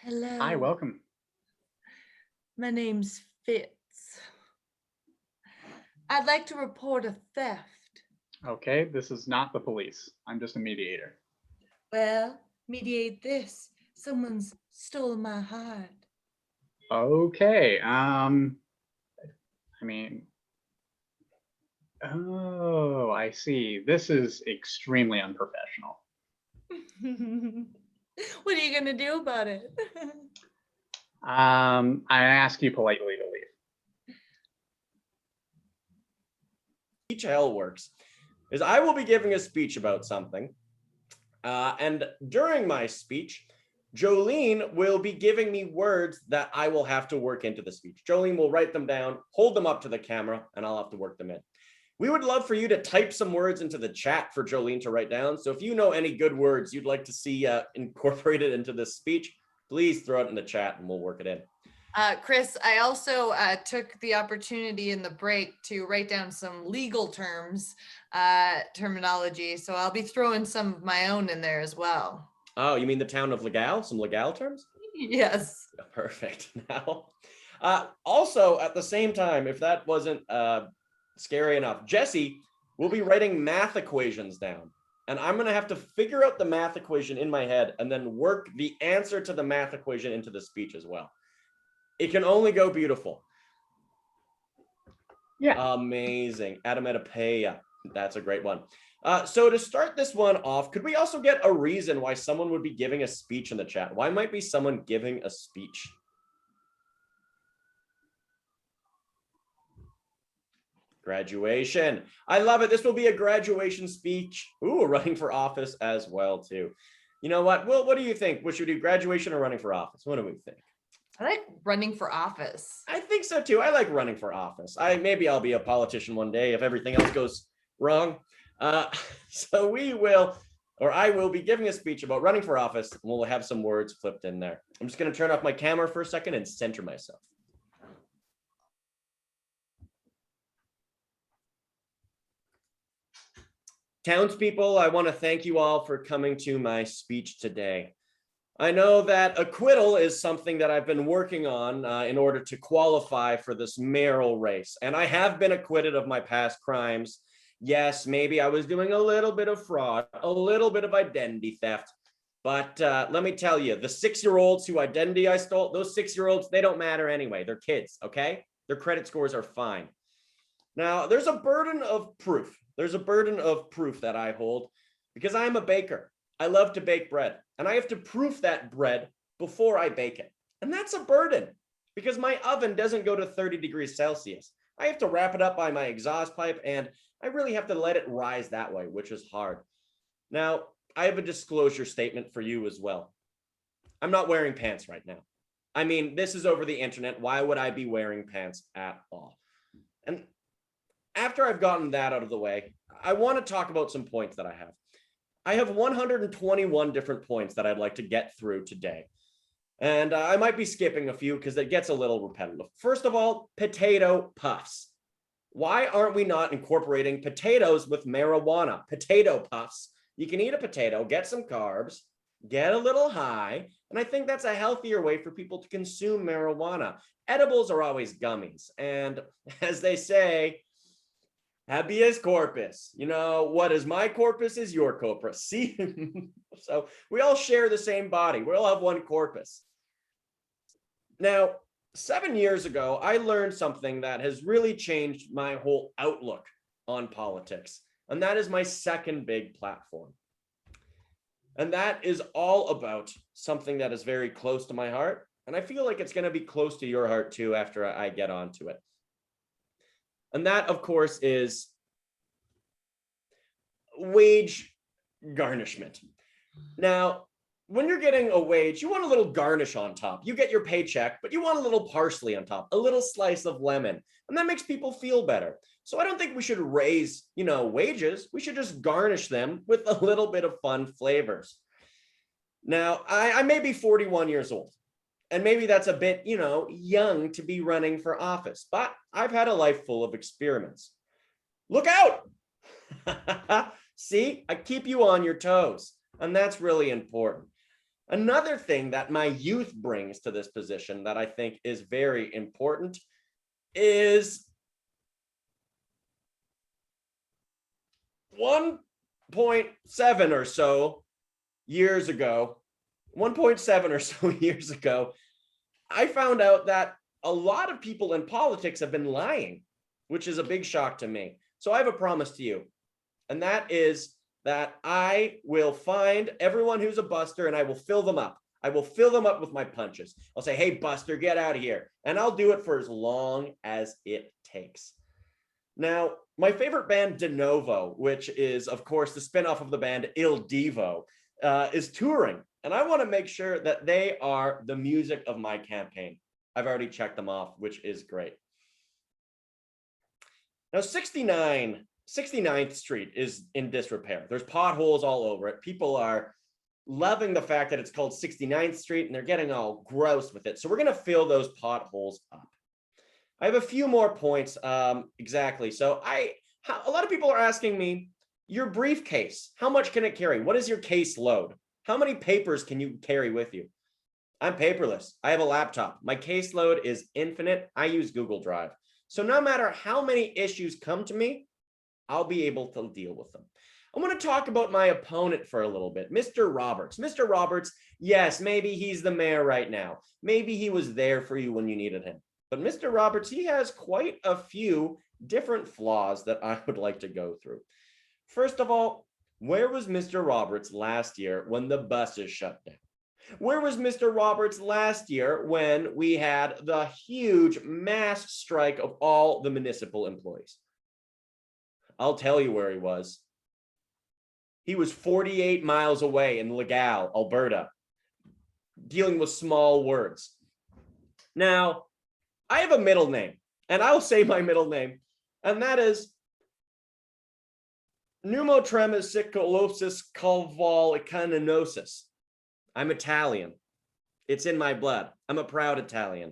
Hello. Hi, welcome. My name's Fitz. I'd like to report a theft. Okay, this is not the police. I'm just a mediator. Well, mediate this. Someone's stolen my heart. Okay. I mean, oh, I see. This is extremely unprofessional. What are you gonna do about it? I ask you politely to leave. Speech hell works is I will be giving a speech about something. And during my speech, Jolene will be giving me words that I will have to work into the speech. Jolene will write them down, hold them up to the camera, and I'll have to work them in. We would love for you to type some words into the chat for Jolene to write down. So if you know any good words you'd like to see incorporated into this speech, please throw it in the chat and we'll work it in. Chris, I also took the opportunity in the break to write down some legal terms, terminology. So I'll be throwing some of my own in there as well. Oh, you mean the town of Legal? Some legal terms? Yes. Perfect. Now, also at the same time, if that wasn't scary enough, Jesse will be writing math equations down. And I'm going to have to figure out the math equation in my head and then work the answer to the math equation into the speech as well. It can only go beautiful. Yeah. Amazing. Adametopeia. That's a great one. So to start this one off, could we also get a reason why someone would be giving a speech in the chat? Why might be someone giving a speech? Graduation. I love it. This will be a graduation speech. Ooh, running for office as well too. You know what? Well, what do you think? What should we do? Graduation or running for office? What do we think? I like running for office. I think so too. I like running for office. Maybe I'll be a politician one day if everything else goes wrong. So we will, or I will be giving a speech about running for office, and we'll have some words flipped in there. I'm just going to turn off my camera for a second and center myself. Townspeople, I want to thank you all for coming to my speech today. I know that acquittal is something that I've been working on in order to qualify for this mayoral race. And I have been acquitted of my past crimes. Yes, maybe I was doing a little bit of fraud, a little bit of identity theft. But let me tell you, the 6-year-olds whose identity I stole, those 6-year-olds, they don't matter anyway. They're kids, okay? Their credit scores are fine. Now, there's a burden of proof. There's a burden of proof that I hold because I'm a baker. I love to bake bread, and I have to proof that bread before I bake it. And that's a burden because my oven doesn't go to 30 degrees Celsius. I have to wrap it up by my exhaust pipe, and I really have to let it rise that way, which is hard. Now, I have a disclosure statement for you as well. I'm not wearing pants right now. I mean, this is over the internet. Why would I be wearing pants at all? And after I've gotten that out of the way, I want to talk about some points that I have. I have 121 different points that I'd like to get through today. And I might be skipping a few because it gets a little repetitive. First of all, potato puffs. Why aren't we not incorporating potatoes with marijuana? Potato puffs. You can eat a potato, get some carbs, get a little high, and I think that's a healthier way for people to consume marijuana. Edibles are always gummies. And as they say, habeas corpus. You know, what is my corpus is your corpus. See? So we all share the same body. We all have one corpus. Now, 7 years ago, I learned something that has really changed my whole outlook on politics. And that is my second big platform. And that is all about something that is very close to my heart. And I feel like it's going to be close to your heart too after I get onto it. And that, of course, is wage garnishment. Now, when you're getting a wage, you want a little garnish on top. You get your paycheck, but you want a little parsley on top, a little slice of lemon, and that makes people feel better. So I don't think we should raise, wages. We should just garnish them with a little bit of fun flavors. Now, I may be 41 years old, and maybe that's a bit, young to be running for office, but I've had a life full of experiments. Look out! See, I keep you on your toes, and that's really important. Another thing that my youth brings to this position that I think is very important is 1.7 or so years ago, I found out that a lot of people in politics have been lying, which is a big shock to me. So I have a promise to you, and that is that I will find everyone who's a buster and I will fill them up. I will fill them up with my punches. I'll say, hey, buster, get out of here. And I'll do it for as long as it takes. Now, my favorite band, De Novo, which is, of course, the spinoff of the band Il Divo, is touring. and I want to make sure that they are the music of my campaign. I've already checked them off, which is great. Now, 69th Street is in disrepair. There's potholes all over it. People are loving the fact that it's called 69th Street, and they're getting all gross with it. So we're going to fill those potholes up. I have a few more points. Exactly. So a lot of people are asking me, your briefcase, how much can it carry? What is your case load? How many papers can you carry with you? I'm paperless. I have a laptop. My caseload is infinite. I use Google Drive. So no matter how many issues come to me, I'll be able to deal with them. I want to talk about my opponent for a little bit, Mr. Roberts. Mr. Roberts, yes, maybe he's the mayor right now. Maybe he was there for you when you needed him. But Mr. Roberts, he has quite a few different flaws that I would like to go through. First of all, where was Mr. Roberts last year when the buses shut down? Where was Mr. Roberts last year when we had the huge mass strike of all the municipal employees? I'll tell you where he was. He was 48 miles away in Legal, Alberta, dealing with small words. Now, I have a middle name, and I'll say my middle name, and that is pneumothrombosis calval. I'm Italian. It's in my blood. I'm a proud Italian.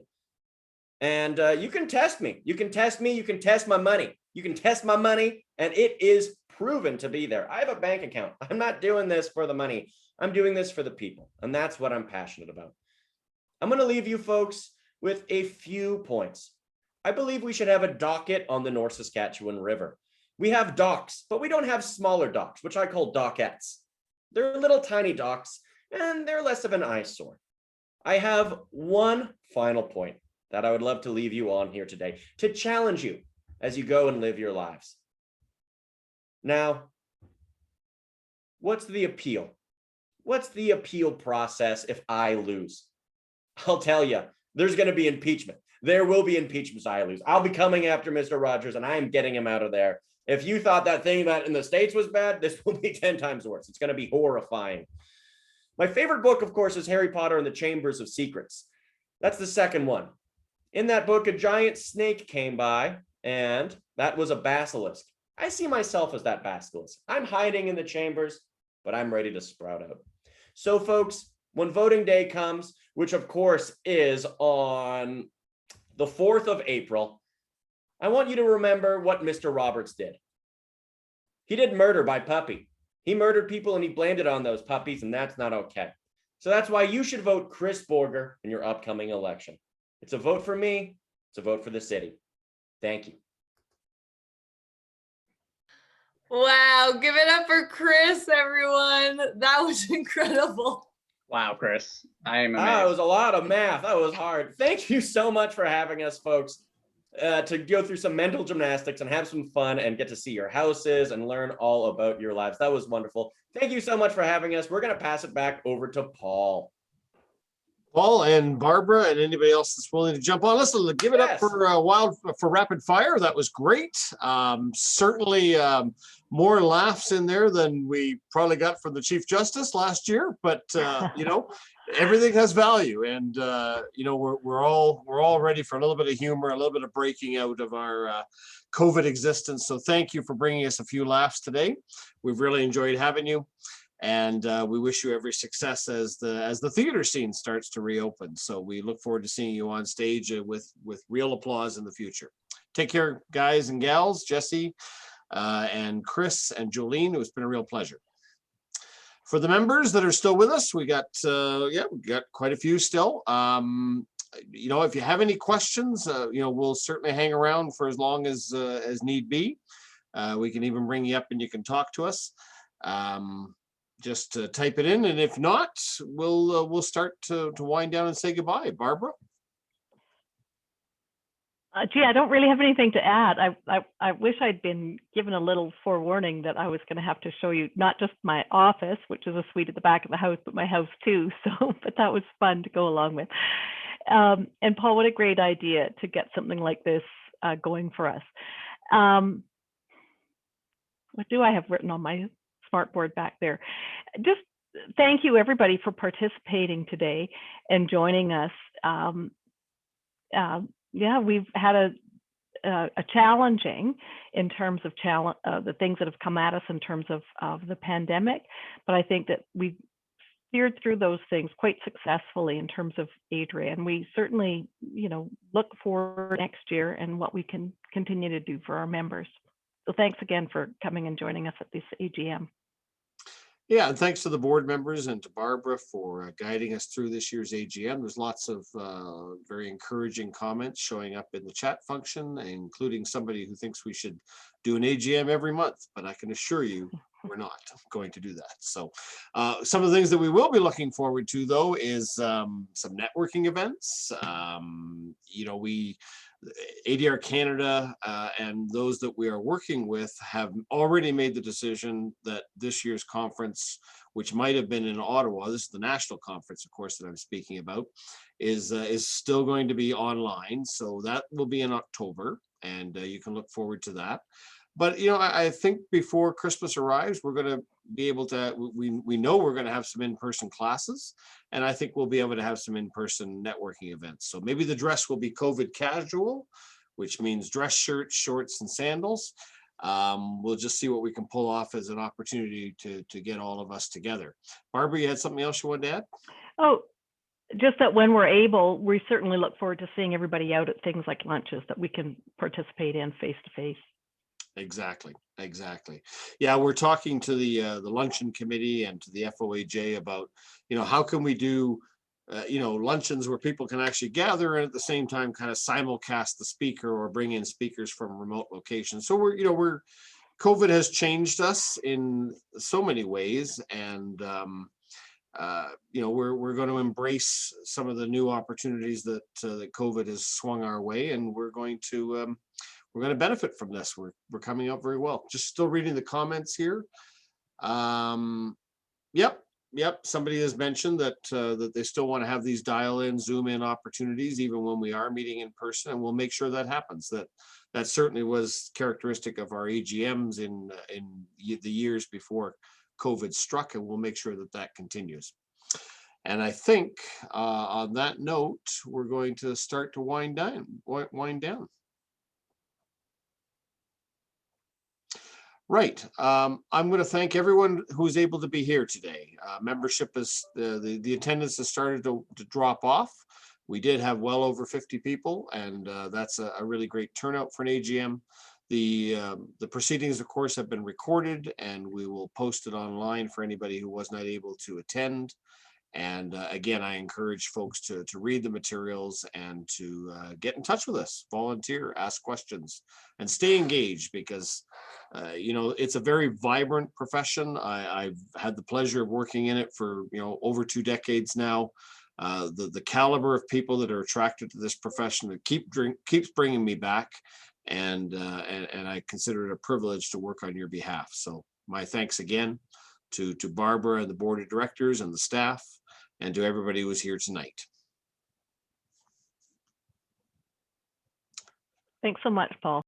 And you can test me. You can test me. You can test my money. You can test my money, and it is proven to be there. I have a bank account. I'm not doing this for the money. I'm doing this for the people, and that's what I'm passionate about. I'm going to leave you folks with a few points. I believe we should have a docket on the North Saskatchewan River. We have docks, but we don't have smaller docks, which I call dockettes. They're little tiny docks, and they're less of an eyesore. I have one final point that I would love to leave you on here today to challenge you as you go and live your lives. Now, what's the appeal? What's the appeal process if I lose? I'll tell you, there's going to be impeachment. There will be impeachments if I lose. I'll be coming after Mr. Rogers, and I am getting him out of there. If you thought that thing that in the States was bad, this will be 10 times worse. It's going to be horrifying. My favorite book, of course, is Harry Potter and the Chambers of Secrets. That's the second one. In that book, a giant snake came by, and that was a basilisk. I see myself as that basilisk. I'm hiding in the chambers, but I'm ready to sprout out. So, folks, when voting day comes, which of course is on the 4th of April, I want you to remember what Mr. Roberts did. He did murder by puppy. He murdered people and he blamed it on those puppies, and that's not okay. So that's why you should vote Chris Borger in your upcoming election. It's a vote for me. It's a vote for the city. Thank you. Wow, give it up for Chris, everyone. That was incredible. Wow, Chris, I am amazed. That was a lot of math. That was hard. Thank you so much for having us, folks, to go through some mental gymnastics and have some fun and get to see your houses and learn all about your lives. That was wonderful. Thank you so much for having us. We're going to pass it back over to Paul. Paul and Barbara and anybody else that's willing to jump on. Listen, give it up for rapid fire. That was great. Certainly more laughs in there than we probably got from the Chief Justice last year. But you know, everything has value, and you know, we're all ready for a little bit of humor, a little bit of breaking out of our COVID existence. So thank you for bringing us a few laughs today. We've really enjoyed having you. And we wish you every success as the theater scene starts to reopen. So we look forward to seeing you on stage with real applause in the future. Take care, guys and gals, Jesse and Chris and Jolene. It's been a real pleasure. For the members that are still with us, we got quite a few still. You know, if you have any questions, you know, we'll certainly hang around for as long as need be. We can even bring you up and you can talk to us. Just type it in, and if not, we'll start to wind down and say goodbye. Barbara? Gee, I don't really have anything to add. I wish I'd been given a little forewarning that I was going to have to show you not just my office, which is a suite at the back of the house, but my house too. So, but that was fun to go along with. And Paul, what a great idea to get something like this going for us. What do I have written on my smartboard back there? Just thank you everybody for participating today and joining us. Yeah, we've had a challenging in terms of the things that have come at us in terms of the pandemic, but I think that we've steered through those things quite successfully in terms of Adria, and we certainly, look forward next year and what we can continue to do for our members. So thanks again for coming and joining us at this AGM. Yeah, and thanks to the board members and to Barbara for guiding us through this year's AGM. There's lots of very encouraging comments showing up in the chat function, including somebody who thinks we should do an AGM every month, but I can assure you we're not going to do that. So some of the things that we will be looking forward to, though, is some networking events. ADR Canada and those that we are working with have already made the decision that this year's conference, which might have been in Ottawa, this is the national conference, of course, that I'm speaking about, is still going to be online. So that will be in October, and you can look forward to that. But, I think before Christmas arrives, we're going to be able to, we know we're going to have some in-person classes, and I think we'll be able to have some in-person networking events. So maybe the dress will be COVID casual, which means dress shirts, shorts, and sandals. We'll just see what we can pull off as an opportunity to get all of us together. Barbara, you had something else you wanted to add? Oh, just that when we're able, we certainly look forward to seeing everybody out at things like lunches that we can participate in face-to-face. Exactly. Yeah, we're talking to the luncheon committee and to the FOAJ about, how can we do, luncheons where people can actually gather and at the same time kind of simulcast the speaker or bring in speakers from remote locations. So COVID has changed us in so many ways, and we're going to embrace some of the new opportunities that that COVID has swung our way, and we're going to benefit from this. We're coming out very well. Just still reading the comments here. Yep. Somebody has mentioned that they still want to have these dial-in, Zoom-in opportunities, even when we are meeting in person, and we'll make sure that happens. That certainly was characteristic of our AGMs in the years before COVID struck, and we'll make sure that continues. And I think on that note, we're going to start to wind down. Right. I'm going to thank everyone who's able to be here today. Membership is the attendance has started to drop off. We did have well over 50 people, and that's a really great turnout for an AGM. The proceedings, of course, have been recorded, and we will post it online for anybody who was not able to attend. And again, I encourage folks to read the materials and to get in touch with us, volunteer, ask questions, and stay engaged, because it's a very vibrant profession. I've had the pleasure of working in it for over 2 decades now. The caliber of people that are attracted to this profession keeps bringing me back, and I consider it a privilege to work on your behalf. So my thanks again to Barbara and the board of directors and the staff, and to everybody who was here tonight. Thanks so much, Paul.